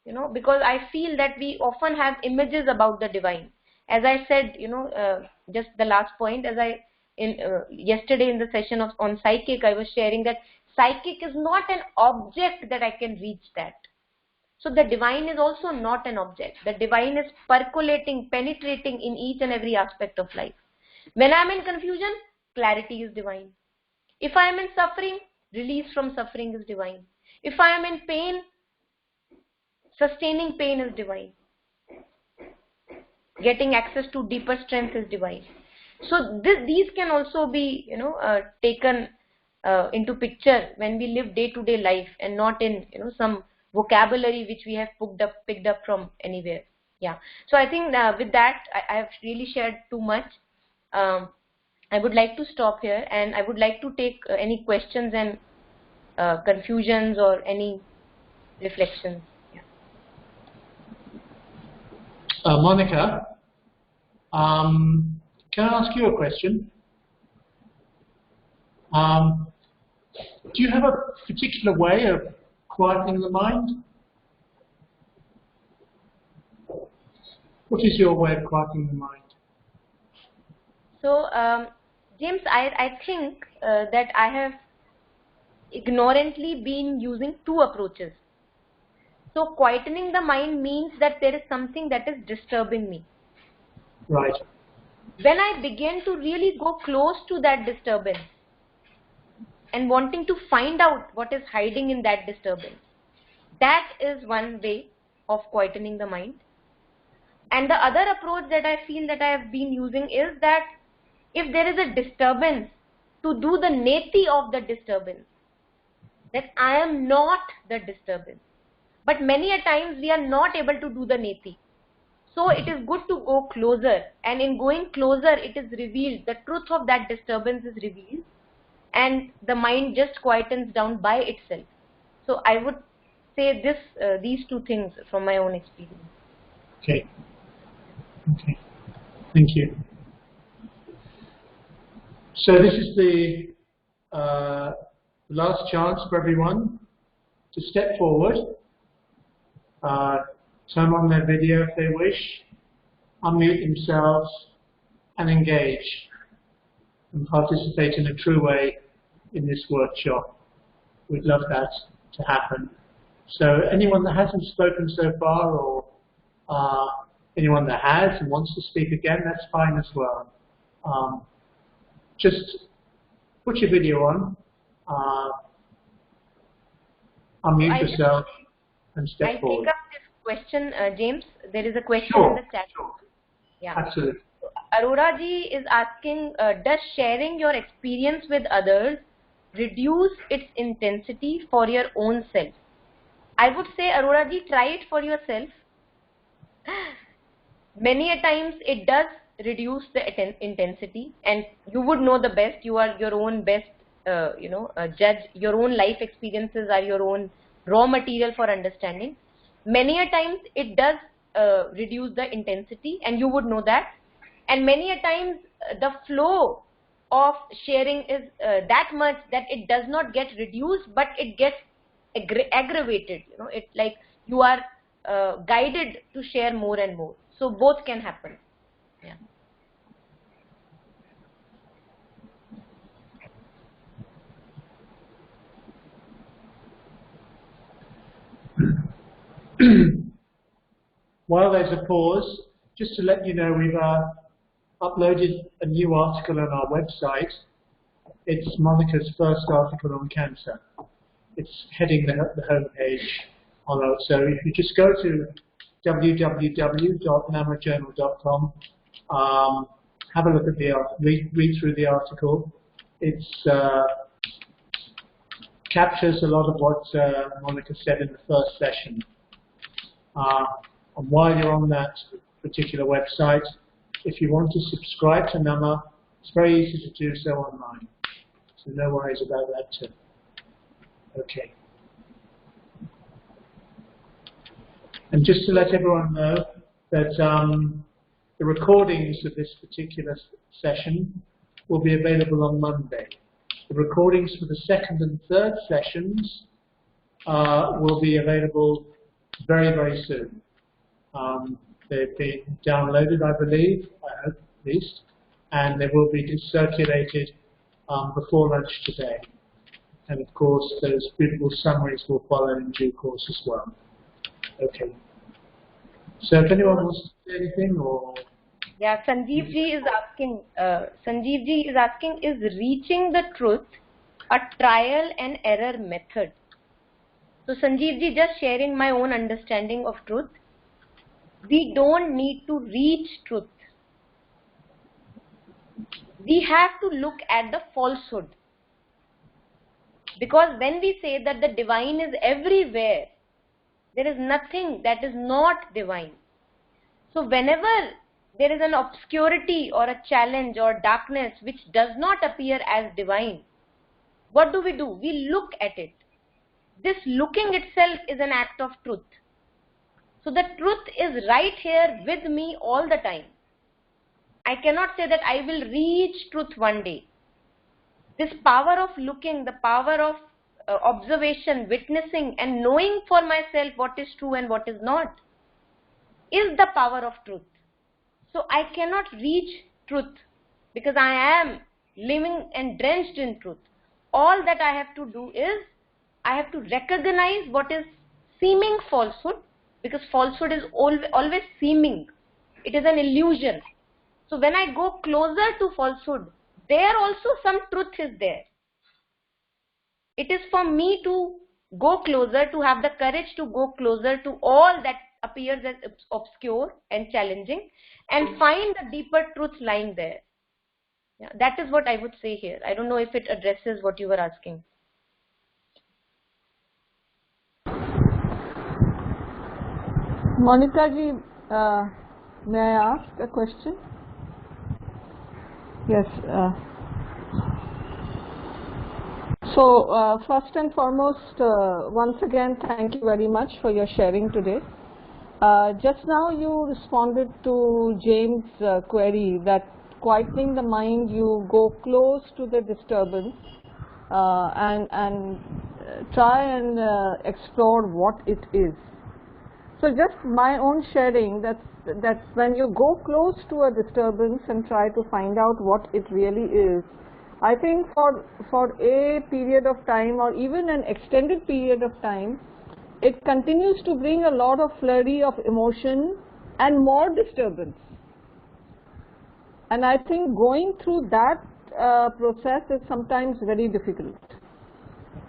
because I feel that we often have images about the divine. As I said, just the last point, yesterday in the session on psychic, I was sharing that psychic is not an object that I can reach that. So the divine is also not an object. The divine is percolating, penetrating in each and every aspect of life. When I am in confusion, clarity is divine. If I am in suffering, release from suffering is divine. If I am in pain, sustaining pain is divine. Getting access to deeper strength is divine. So these can also be, taken into picture when we live day-to-day life and not in, some vocabulary which we have picked up from anywhere. Yeah. So I think with that, I have really shared too much. I would like to stop here, and I would like to take any questions and confusions or any reflections. Yeah. Monica, can I ask you a question? Do you have a particular way of quietening the mind? What is your way of quietening the mind? So, James, I think that I have ignorantly been using two approaches. So, quietening the mind means that there is something that is disturbing me. Right. When I begin to really go close to that disturbance and wanting to find out what is hiding in that disturbance, that is one way of quietening the mind. And the other approach that I feel that I have been using is that if there is a disturbance, to do the neti of the disturbance, that I am not the disturbance. But many a times we are not able to do the neti. So it is good to go closer, and in going closer it is revealed, the truth of that disturbance is revealed, and the mind just quietens down by itself. So I would say these two things from my own experience. Okay. Okay. Thank you. So this is the last chance for everyone to step forward, turn on their video if they wish, unmute themselves and engage and participate in a true way in this workshop. We'd love that to happen. So anyone that hasn't spoken so far, or anyone that has and wants to speak again, that's fine as well. Just put your video on, unmute yourself and step forward. I'll take up this question, James. There is a question Sure, in the chat. sure. Yeah. Absolutely. Aurora ji is asking, does sharing your experience with others reduce its intensity for your own self? I would say, Aurora ji, try it for yourself. Many a times it does reduce the intensity, and you would know the best. You are your own best, judge. Your own life experiences are your own raw material for understanding. Many a times it does reduce the intensity, and you would know that. And many a times the flow of sharing is that much that it does not get reduced, but it gets aggravated. It's like you are guided to share more and more. So both can happen. Yeah. While there's a pause, just to let you know, we've uploaded a new article on our website. It's Monica's first article on cancer. It's heading the homepage on our, so if you just go to www.namahjournal.com, have a look at the read through the article. It captures a lot of what Monica said in the first session. And while you're on that particular website, if you want to subscribe to NAMAH, it's very easy to do so online. So no worries about that too. Okay. And just to let everyone know that the recordings of this particular session will be available on Monday. The recordings for the second and third sessions will be available very, very soon. They've been downloaded, I believe, I hope at least, and they will be circulated before lunch today. And of course, those beautiful summaries will follow in due course as well. Okay. So if anyone wants to say anything, or yeah, Sanjeev ji is asking, is reaching the truth a trial and error method? So Sanjeev ji, just sharing my own understanding of truth. We don't need to reach truth. We have to look at the falsehood. Because when we say that the divine is everywhere, there is nothing that is not divine. So whenever there is an obscurity or a challenge or darkness which does not appear as divine, what do? We look at it. This looking itself is an act of truth. So the truth is right here with me all the time. I cannot say that I will reach truth one day. This power of looking, the power of observation, witnessing and knowing for myself what is true and what is not, is the power of truth. So I cannot reach truth because I am living and drenched in truth. All that I have to do is I have to recognize what is seeming falsehood, because falsehood is always seeming. It is an illusion. So when I go closer to falsehood, there also some truth is there. It is for me to go closer, to have the courage to go closer to all that appears as obscure and challenging and find the deeper truth lying there. Yeah, that is what I would say here. I don't know if it addresses what you were asking. Monica ji, may I ask a question? Yes. So first and foremost, once again, thank you very much for your sharing today. Just now you responded to James' query that quietening the mind, you go close to the disturbance and try and explore what it is. So just my own sharing, that when you go close to a disturbance and try to find out what it really is, I think for a period of time or even an extended period of time, it continues to bring a lot of flurry of emotion and more disturbance. And I think going through that process is sometimes very difficult.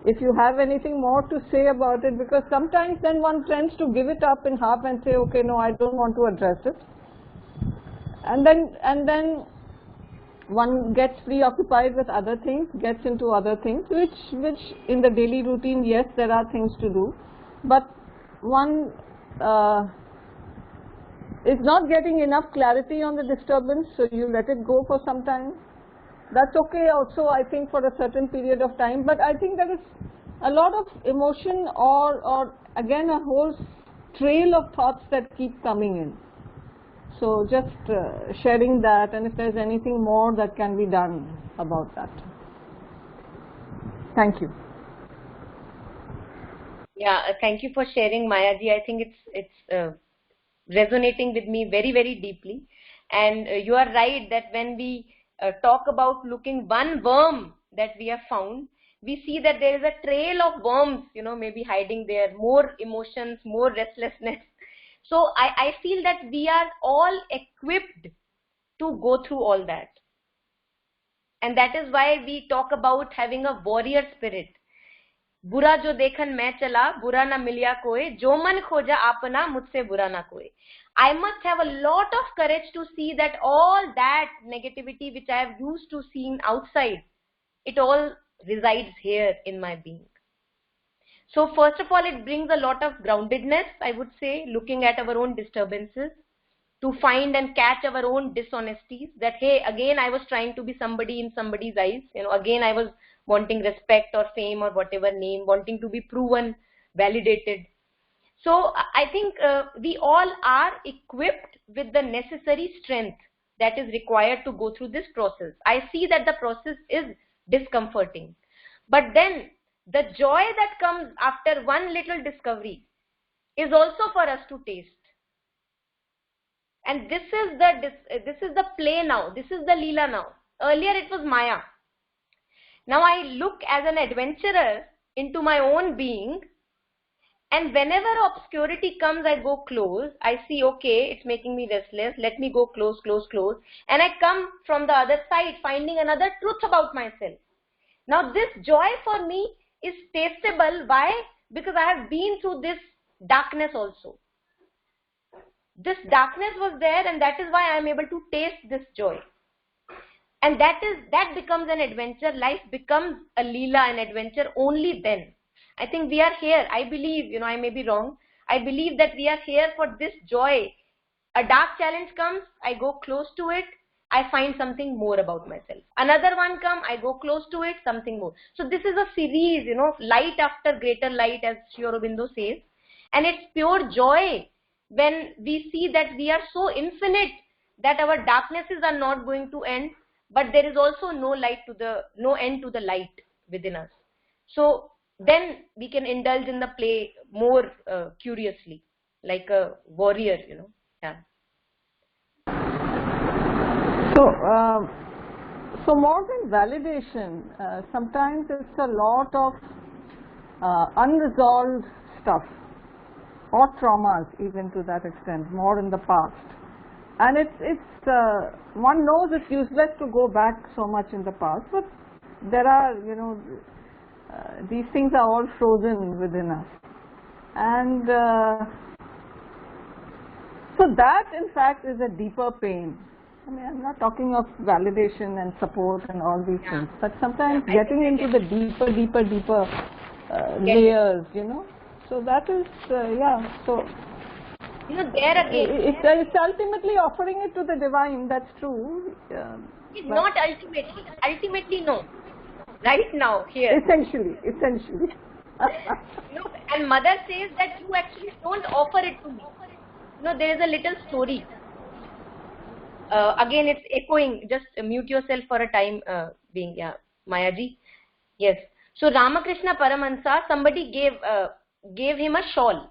If you have anything more to say about it, because sometimes then one tends to give it up in half and say, okay, no, I don't want to address it. And then one gets preoccupied with other things, gets into other things, which in the daily routine, yes, there are things to do. But one is not getting enough clarity on the disturbance, so you let it go for some time. That's okay also, I think, for a certain period of time, but I think there is a lot of emotion or again a whole trail of thoughts that keep coming in. So just sharing that, and if there's anything more that can be done about that. Thank you. Yeah, thank you for sharing, Maya ji. I think it's resonating with me very, very deeply. And you are right that when we talk about looking one worm that we have found, we see that there is a trail of worms, maybe hiding there, more emotions, more restlessness. So I feel that we are all equipped to go through all that. And that is why we talk about having a warrior spirit. बुरा जो देखन मैं चला, बुरा ना मिलिया कोई, जो मन खोजा आपना, मुझसे बुरा ना कोई. I must have a lot of courage to see that all that negativity which I have used to seeing outside, it all resides here in my being. So first of all, it brings a lot of groundedness, I would say, looking at our own disturbances, to find and catch our own dishonesties, that hey, again I was trying to be somebody in somebody's eyes, again I was wanting respect or fame or whatever name, wanting to be proven, validated. So I think we all are equipped with the necessary strength that is required to go through this process. I see that the process is discomforting, but then the joy that comes after one little discovery is also for us to taste. And this is the play now. This is the Leela now. Earlier it was Maya. Now I look as an adventurer into my own being, and whenever obscurity comes, I go close. I see, okay, it's making me restless. Let me go close, close, close. And I come from the other side, finding another truth about myself. Now this joy for me is tasteable. Why? Because I have been through this darkness also. This darkness was there, and that is why I am able to taste this joy. And that becomes an adventure. Life becomes a Leela, an adventure only then. I think we are here. I believe, I may be wrong. I believe that we are here for this joy. A dark challenge comes, I go close to it, I find something more about myself. Another one comes, I go close to it, something more. So this is a series, light after greater light, as Sri Aurobindo says. And it's pure joy when we see that we are so infinite that our darknesses are not going to end, but there is also no end to the light within us. So then we can indulge in the play more curiously, like a warrior, Yeah. So more than validation, sometimes it's a lot of unresolved stuff, or traumas even to that extent, more in the past. And one knows it's useless to go back so much in the past, but there are, these things are all frozen within us. And so that in fact is a deeper pain. I mean, I'm not talking of validation and support and all these things, but sometimes getting into the deeper layers, So that is, so there again, it's ultimately offering it to the divine, that's true. It's not ultimately no. Right now, here. Essentially. And mother says that you actually don't offer it to me. There is a little story. Again, it's echoing. Just mute yourself for a time being. Yeah, Maya ji. Yes. So Ramakrishna Paramahansa, somebody gave him a shawl.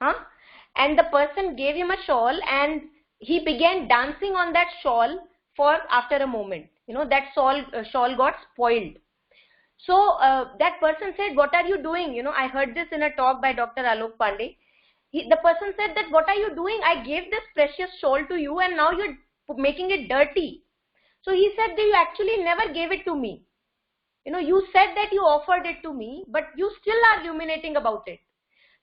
And the person gave him a shawl, and he began dancing on that shawl for after a moment. That shawl got spoiled. So that person said, what are you doing? I heard this in a talk by Dr. Alok Pandey. The person said that, what are you doing? I gave this precious shawl to you, and now you're making it dirty. So he said that you actually never gave it to me. You said that you offered it to me, but you still are ruminating about it.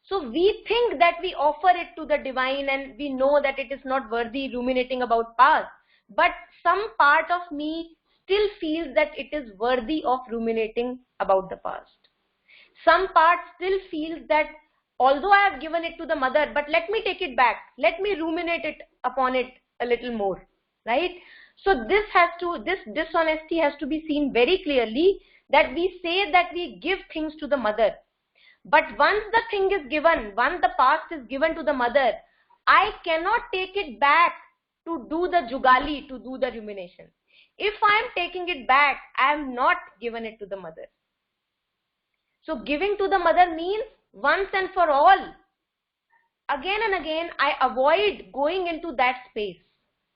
So we think that we offer it to the divine, and we know that it is not worthy ruminating about past. But some part of me still feels that it is worthy of ruminating about the past. Some part still feels that although I have given it to the mother, but let me take it back. Let me ruminate upon it a little more, right? So this dishonesty has to be seen very clearly, that we say that we give things to the mother. But once the thing is given, once the past is given to the mother, I cannot take it back to do the jugali, to do the rumination. If I am taking it back, I am not given it to the mother. So giving to the mother means once and for all. Again and again, I avoid going into that space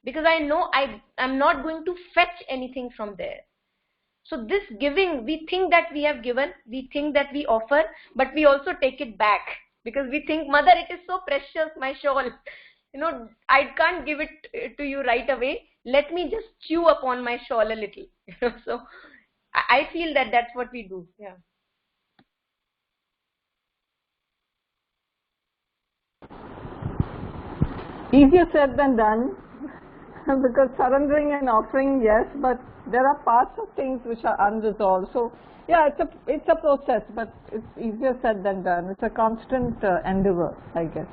because I know I am not going to fetch anything from there. So this giving, we think that we have given, we think that we offer, but we also take it back because we think, mother, it is so precious, my shawl. You know, I can't give it to you right away. Let me just chew upon my shawl a little. So I feel that that's what we do. Yeah. Easier said than done, because surrendering and offering, yes, but there are parts of things which are unresolved. So yeah, it's a process, but it's easier said than done. It's a constant endeavor, I guess.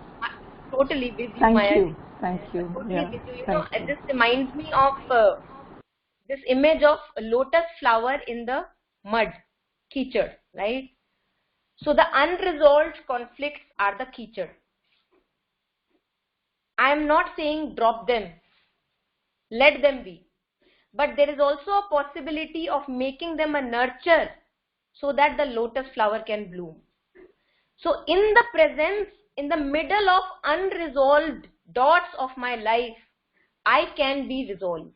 Totally with you, Thank Maya. you. Thank you. Totally Yeah. with you. Thank you. This reminds me of this image of a lotus flower in the mud, keychad, right? So the unresolved conflicts are the keychad. I am not saying drop them, let them be. But there is also a possibility of making them a nurture so that the lotus flower can bloom. So in the presence, in the middle of unresolved dots of my life, I can be resolved.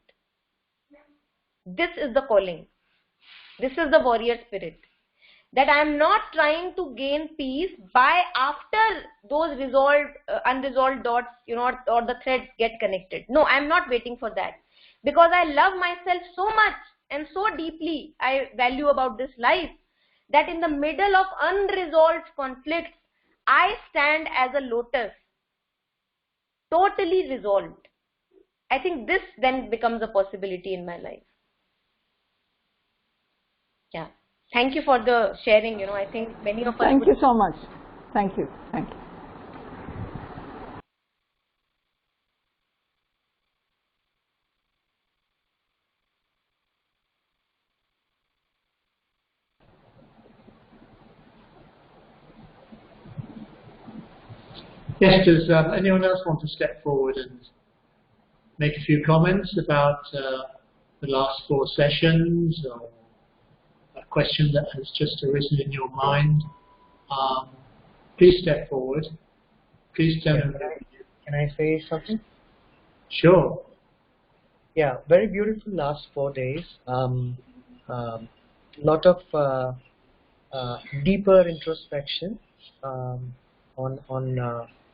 This is the calling. This is the warrior spirit. That I am not trying to gain peace by after those unresolved dots, or the threads get connected. No, I am not waiting for that. Because I love myself so much and so deeply I value about this life, that in the middle of unresolved conflicts, I stand as a lotus, totally resolved. I think this then becomes a possibility in my life. Yeah. Thank you for the sharing. I think many of us. Thank you so much. Thank you. Thank you. Yes, does anyone else want to step forward and make a few comments about the last 4 sessions, or a question that has just arisen in your mind? Please step forward. Please tell me. Can I say something? Sure. Yeah, very beautiful last 4 days. Lot of deeper introspection on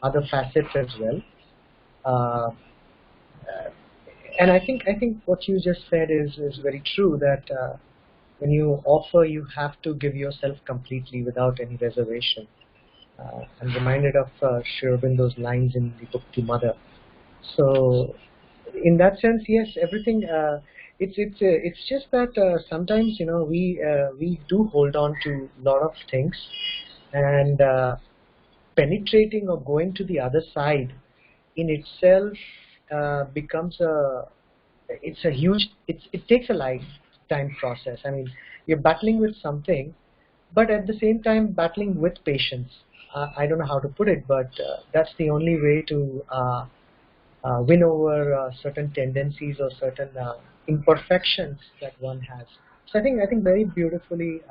other facets as well. And I think what you just said is very true, that when you offer, you have to give yourself completely without any reservation. I'm reminded of Sri Aurobindo's lines in the book To Mother. So in that sense, yes, everything. It's just that sometimes we do hold on to a lot of things, and penetrating or going to the other side in itself becomes it takes a lifetime process. I mean, you're battling with something, but at the same time battling with patience. I don't know how to put it, but that's the only way to win over certain tendencies or certain imperfections that one has. So I think very beautifully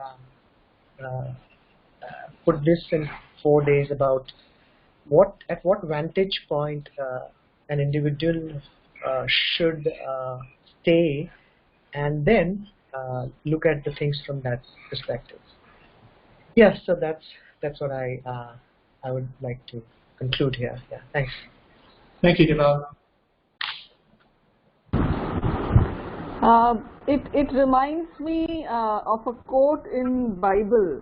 put this in 4 days about at what vantage point an individual should stay, and then look at the things from that perspective. Yes, so that's what I would like to conclude here. Yeah, thanks. Thank you, Deval. It reminds me of a quote in Bible,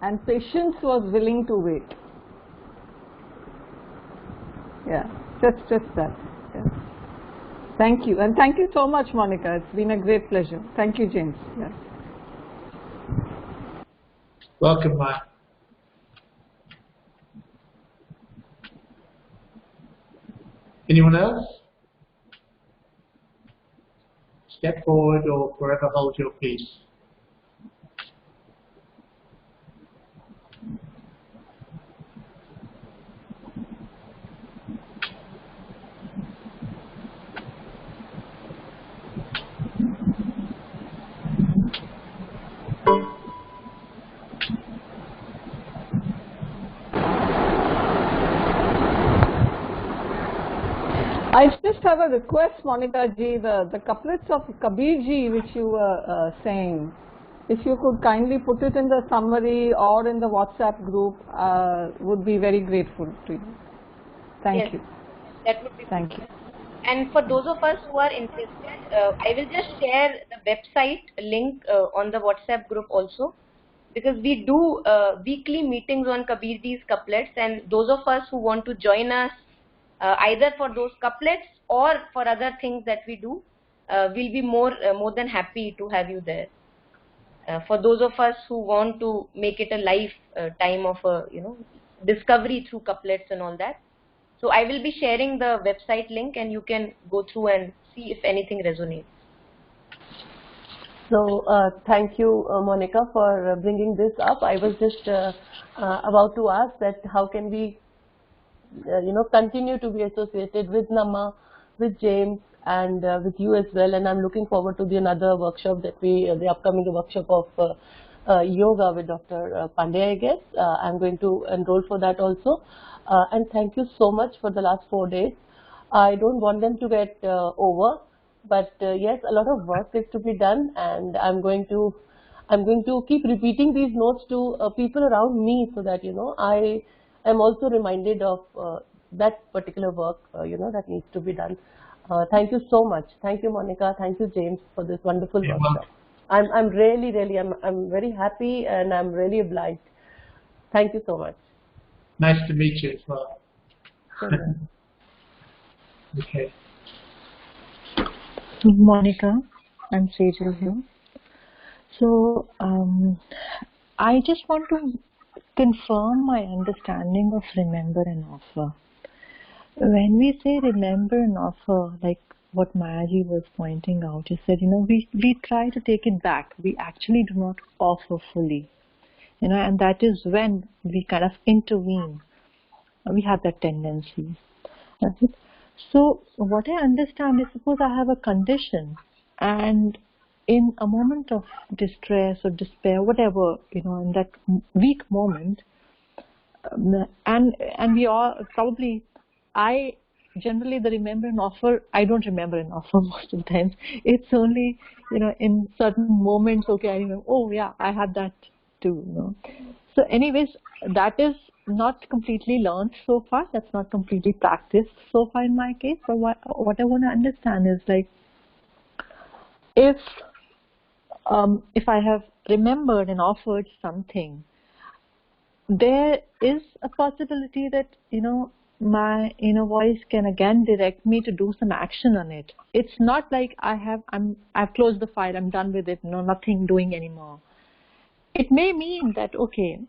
and patience was willing to wait. Yeah, just that. Yeah. Thank you, and thank you so much, Monica. It's been a great pleasure. Thank you, James. Yeah. Welcome, Maya. Anyone else? Step forward or forever hold your peace. I just have a request, Monica ji, the couplets of Kabir ji which you were saying, if you could kindly put it in the summary or in the WhatsApp group, would be very grateful to you. Thank you. That would be Thank you. And for those of us who are interested, I will just share the website link on the WhatsApp group also, because we do weekly meetings on Kabir ji's couplets, and those of us who want to join us either for those couplets or for other things that we do, we'll be more than happy to have you there. For those of us who want to make it a life time of discovery through couplets and all that. So I will be sharing the website link, and you can go through and see if anything resonates. So thank you, Monica, for bringing this up. I was just about to ask that how can we continue to be associated with NAMAH, with James, and with you as well. And I'm looking forward to another workshop that the upcoming workshop of yoga with Dr. Pandey, I guess. I'm going to enroll for that also. And thank you so much for the last 4 days. I don't want them to get over, but yes, a lot of work is to be done, and I'm going to keep repeating these notes to people around me, so that I am also reminded of that particular work that needs to be done. Thank you so much. Thank you, Monica. Thank you, James, for this wonderful workshop. I'm really I'm very happy, and I'm really obliged. Thank you so much. Nice to meet you as well. Okay. Monica, I'm Sejal here. So I just want to confirm my understanding of remember and offer. When we say remember and offer, like what Mayaji was pointing out, he said, we try to take it back. We actually do not offer fully. And that is when we kind of intervene. We have that tendency. Right? So what I understand is, suppose I have a condition, and in a moment of distress or despair, whatever, in that weak moment, and we all probably, I generally the remember and offer, I don't remember and offer most of the times. It's only, in certain moments, okay, I remember, oh yeah, I had that too, So anyways, that is not completely learned so far. That's not completely practiced so far in my case. But what I want to understand is, like, if I have remembered and offered something, there is a possibility that my inner voice can again direct me to do some action on it. It's not like I've closed the file, I'm done with it, nothing doing anymore. It may mean that, okay,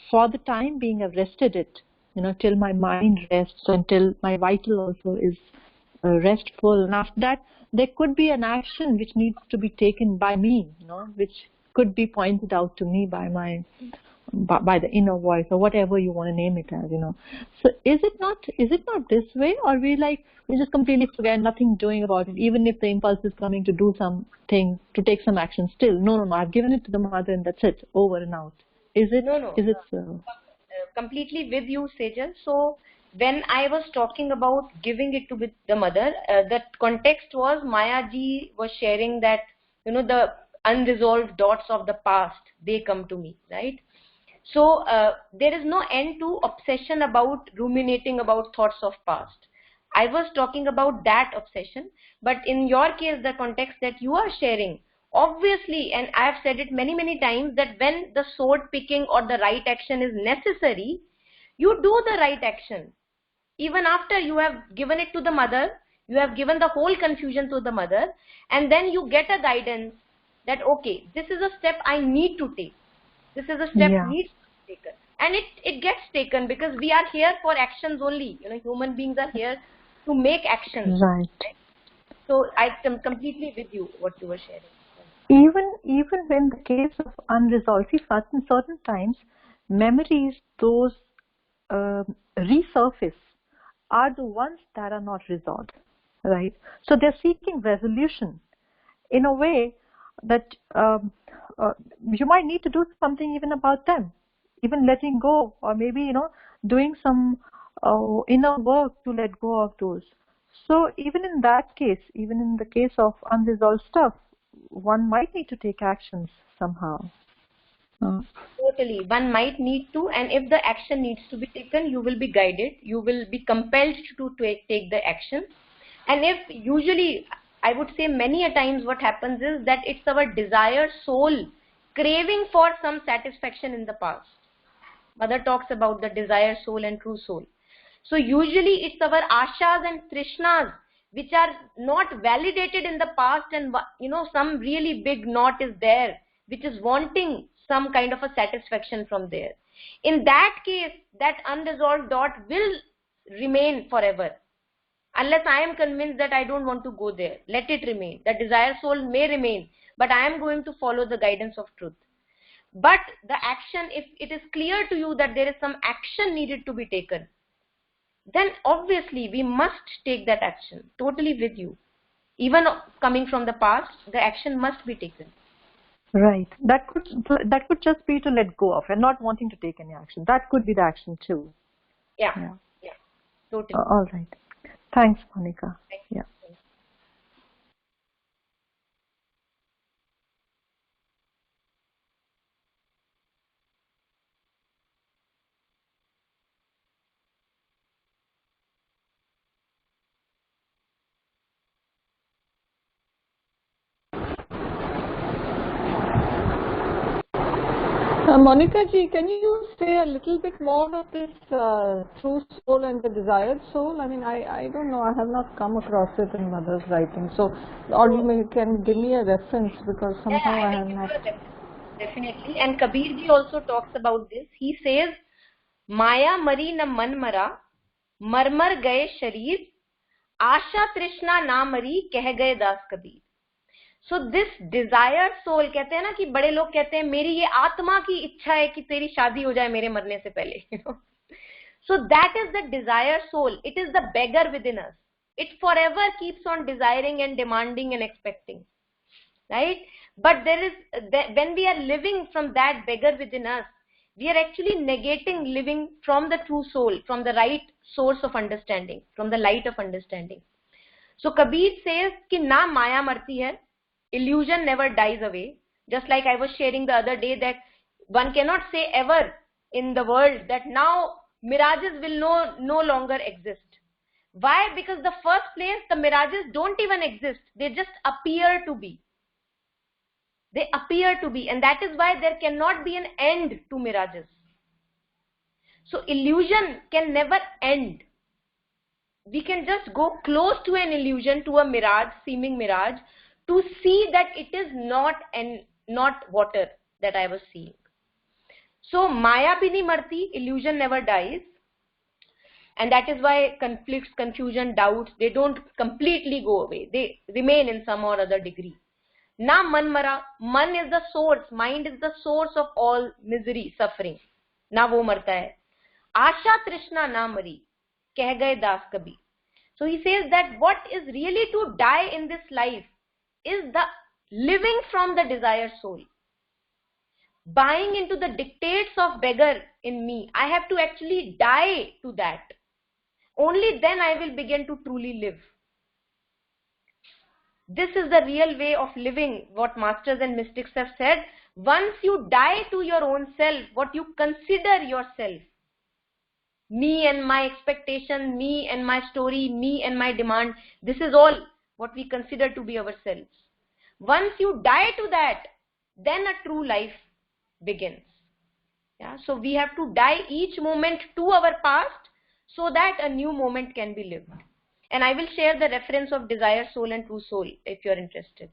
for the time being, I've rested it, till my mind rests, until my vital also is restful. And after that, there could be an action which needs to be taken by me, which could be pointed out to me by by the inner voice, or whatever you want to name it as, So is it not this way, or we just completely forget, nothing doing about it, even if the impulse is coming to do something, to take some action, still, no, I've given it to the mother and that's it, over and out. Is it? No. Is it so? Completely with you, Sejal. So when I was talking about giving it to the mother, the context was Mayaji was sharing that, the unresolved dots of the past, they come to me, right? So there is no end to obsession about ruminating about thoughts of past. I was talking about that obsession, but in your case, the context that you are sharing, obviously, and I have said it many times, that when the sword picking or the right action is necessary, you do the right action. Even after you have given it to the mother, you have given the whole confusion to the mother, and then you get a guidance that, okay, this is a step I need to take. This is a step needs to be taken. And it gets taken, because we are here for actions only. Human beings are here to make actions. Right. So I am completely with you what you were sharing. Even in the case of unresolved, see, certain times, memories, those resurface, are the ones that are not resolved, right? So they're seeking resolution in a way that you might need to do something even about them, even letting go, or maybe, you know, doing some inner work to let go of those. So even in that case, even in the case of unresolved stuff, one might need to take actions somehow. Totally. One might need to, and if the action needs to be taken, you will be guided. You will be compelled to take the action. And if usually, I would say many a times what happens is that it's our desire soul craving for some satisfaction in the past. Mother talks about the desire soul and true soul. So usually it's our ashas and trishnas which are not validated in the past, and you know, some really big knot is there which is wanting some kind of a satisfaction from there. In that case, that unresolved dot will remain forever. Unless I am convinced that I don't want to go there, let it remain. The desire soul may remain, but I am going to follow the guidance of truth. But the action, if it is clear to you that there is some action needed to be taken, then obviously we must take that action. Totally with you. Even coming from the past, the action must be taken. Right. That could just be to let go of and not wanting to take any action. That could be the action too. Yeah. Totally. All right. Thanks, Monica. Yeah. Monica ji, can you say a little bit more of this true soul and the desired soul? I mean, I don't know, I have not come across it in Mother's writing. So, or you can give me a reference, because somehow I have not. Definitely. And Kabir ji also talks about this. He says, Maya mari na man mara, marmar gaye sharir, asha trishna na mari, keh gaye das kabir. So this desire soul, कहते हैं ना कि बड़े लोग कहते हैं मेरी ये आत्मा की इच्छा है कि तेरी शादी हो जाए मेरे मरने से पहले. So that is the desire soul. It is the beggar within us. It forever keeps on desiring and demanding and expecting, right? But there is, when we are living from that beggar within us, we are actually negating living from the true soul, from the right source of understanding, from the light of understanding. So Kabir says कि ना माया मरती है, illusion never dies away. Just like I was sharing the other day that one cannot say ever in the world that now mirages will no longer exist. Why? Because the first place, the mirages don't even exist. They just appear to be. They appear to be, and that is why there cannot be an end to mirages. So illusion can never end. We can just go close to an illusion, to a mirage, seeming mirage, to see that it is not water that I was seeing. So Maya bhi nahi marti, illusion never dies. And that is why conflicts, confusion, doubts, they don't completely go away. They remain in some or other degree. Na man mara, man is the source, mind is the source of all misery, suffering. Na wo marta hai. Asha trishna na mari, keh gaye das kabir. So he says that what is really to die in this life is the living from the desire soul. Buying into the dictates of beggar in me. I have to actually die to that. Only then I will begin to truly live. This is the real way of living, what masters and mystics have said. Once you die to your own self, what you consider yourself, me and my expectation, me and my story, me and my demand, this is all what we consider to be ourselves. Once you die to that, then a true life begins. Yeah? So we have to die each moment to our past so that a new moment can be lived. And I will share the reference of desire soul and true soul if you are interested.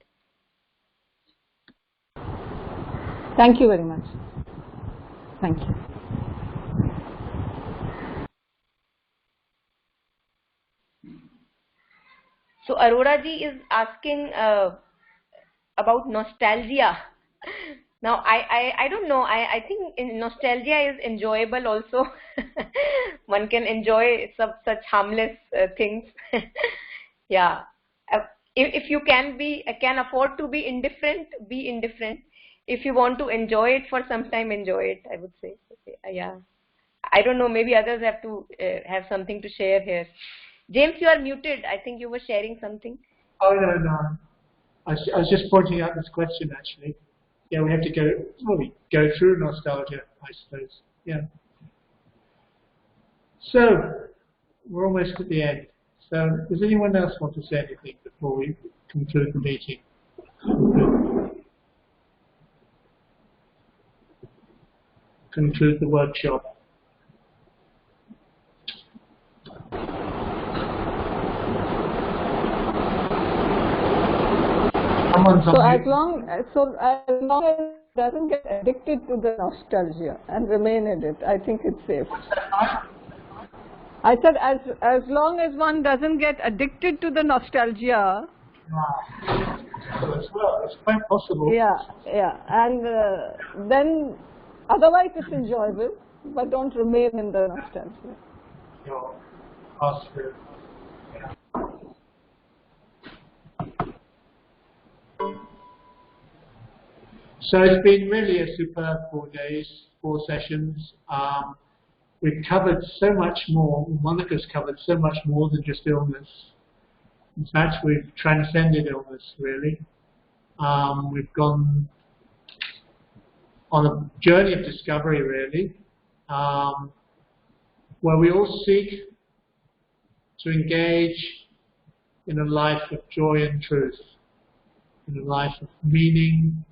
Thank you very much. Thank you. So Arora ji is asking about nostalgia. Now I don't know. I think nostalgia is enjoyable also. One can enjoy such harmless things. Yeah. Uh, if you can afford to be indifferent, be indifferent. If you want to enjoy it for some time, enjoy it, I would say. Yeah. I don't know, maybe others have to have something to share here. James, you are muted. I think you were sharing something. Oh, no. I was just pointing out this question, actually. Yeah, we have to go through nostalgia, I suppose. Yeah. So, we're almost at the end. So, does anyone else want to say anything before we conclude the meeting? Conclude the workshop. So as long as it doesn't get addicted to the nostalgia and remain in it, I think it's safe. I said as long as one doesn't get addicted to the nostalgia. It's quite possible. Yeah, and then otherwise it's enjoyable, but don't remain in the nostalgia. So it's been really a superb 4 days, 4 sessions. We've covered so much more. Monica's covered so much more than just illness. In fact, we've transcended illness, really. We've gone on a journey of discovery, really, where we all seek to engage in a life of joy and truth, in a life of meaning,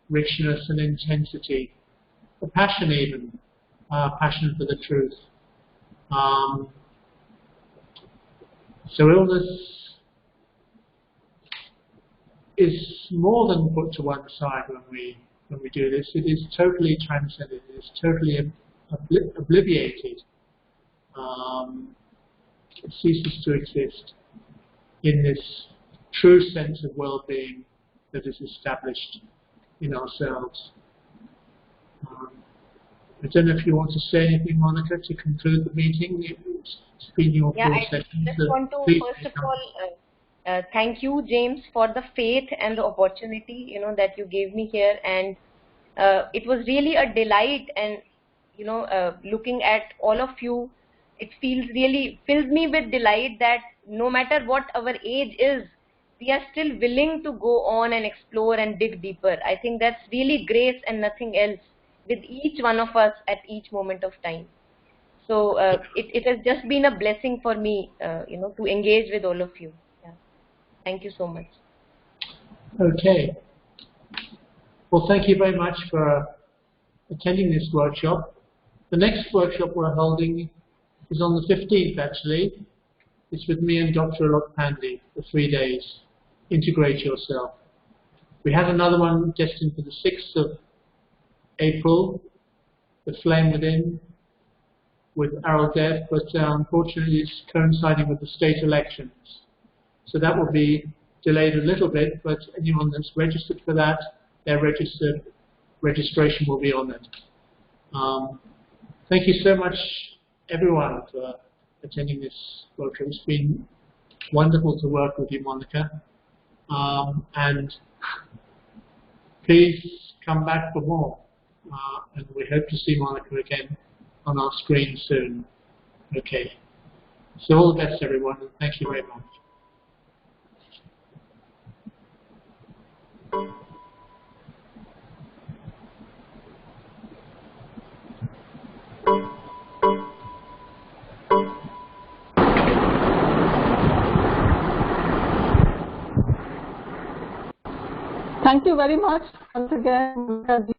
richness and intensity, a passion even, passion for the truth. So illness is more than put to one side when we do this. It is totally transcended. It is totally obliviated. It ceases to exist in this true sense of well-being that is established in ourselves. I don't know if you want to say anything, Monica, to conclude the meeting. It's been your 4 sessions. I just want to first of all thank you, James, for the faith and the opportunity that you gave me here, and it was really a delight. And looking at all of you, it fills me with delight that no matter what our age is, we are still willing to go on and explore and dig deeper. I think that's really grace and nothing else with each one of us at each moment of time. So it has just been a blessing for me, to engage with all of you. Yeah. Thank you so much. Okay. Well, thank you very much for attending this workshop. The next workshop we're holding is on the 15th, actually. It's with me and Dr. Alok Pandey for 3 days. Integrate yourself. We had another one destined for the 6th of April, The Flame Within, with Errol Dev, but unfortunately it's coinciding with the state elections. So that will be delayed a little bit, but anyone that's registered for that, their registration will be on it. Thank you so much, everyone, for attending this workshop. It's been wonderful to work with you, Monica. And please come back for more. And we hope to see Monica again on our screen soon. Okay. So all the best, everyone, and thank you very much. Thank you very much once again.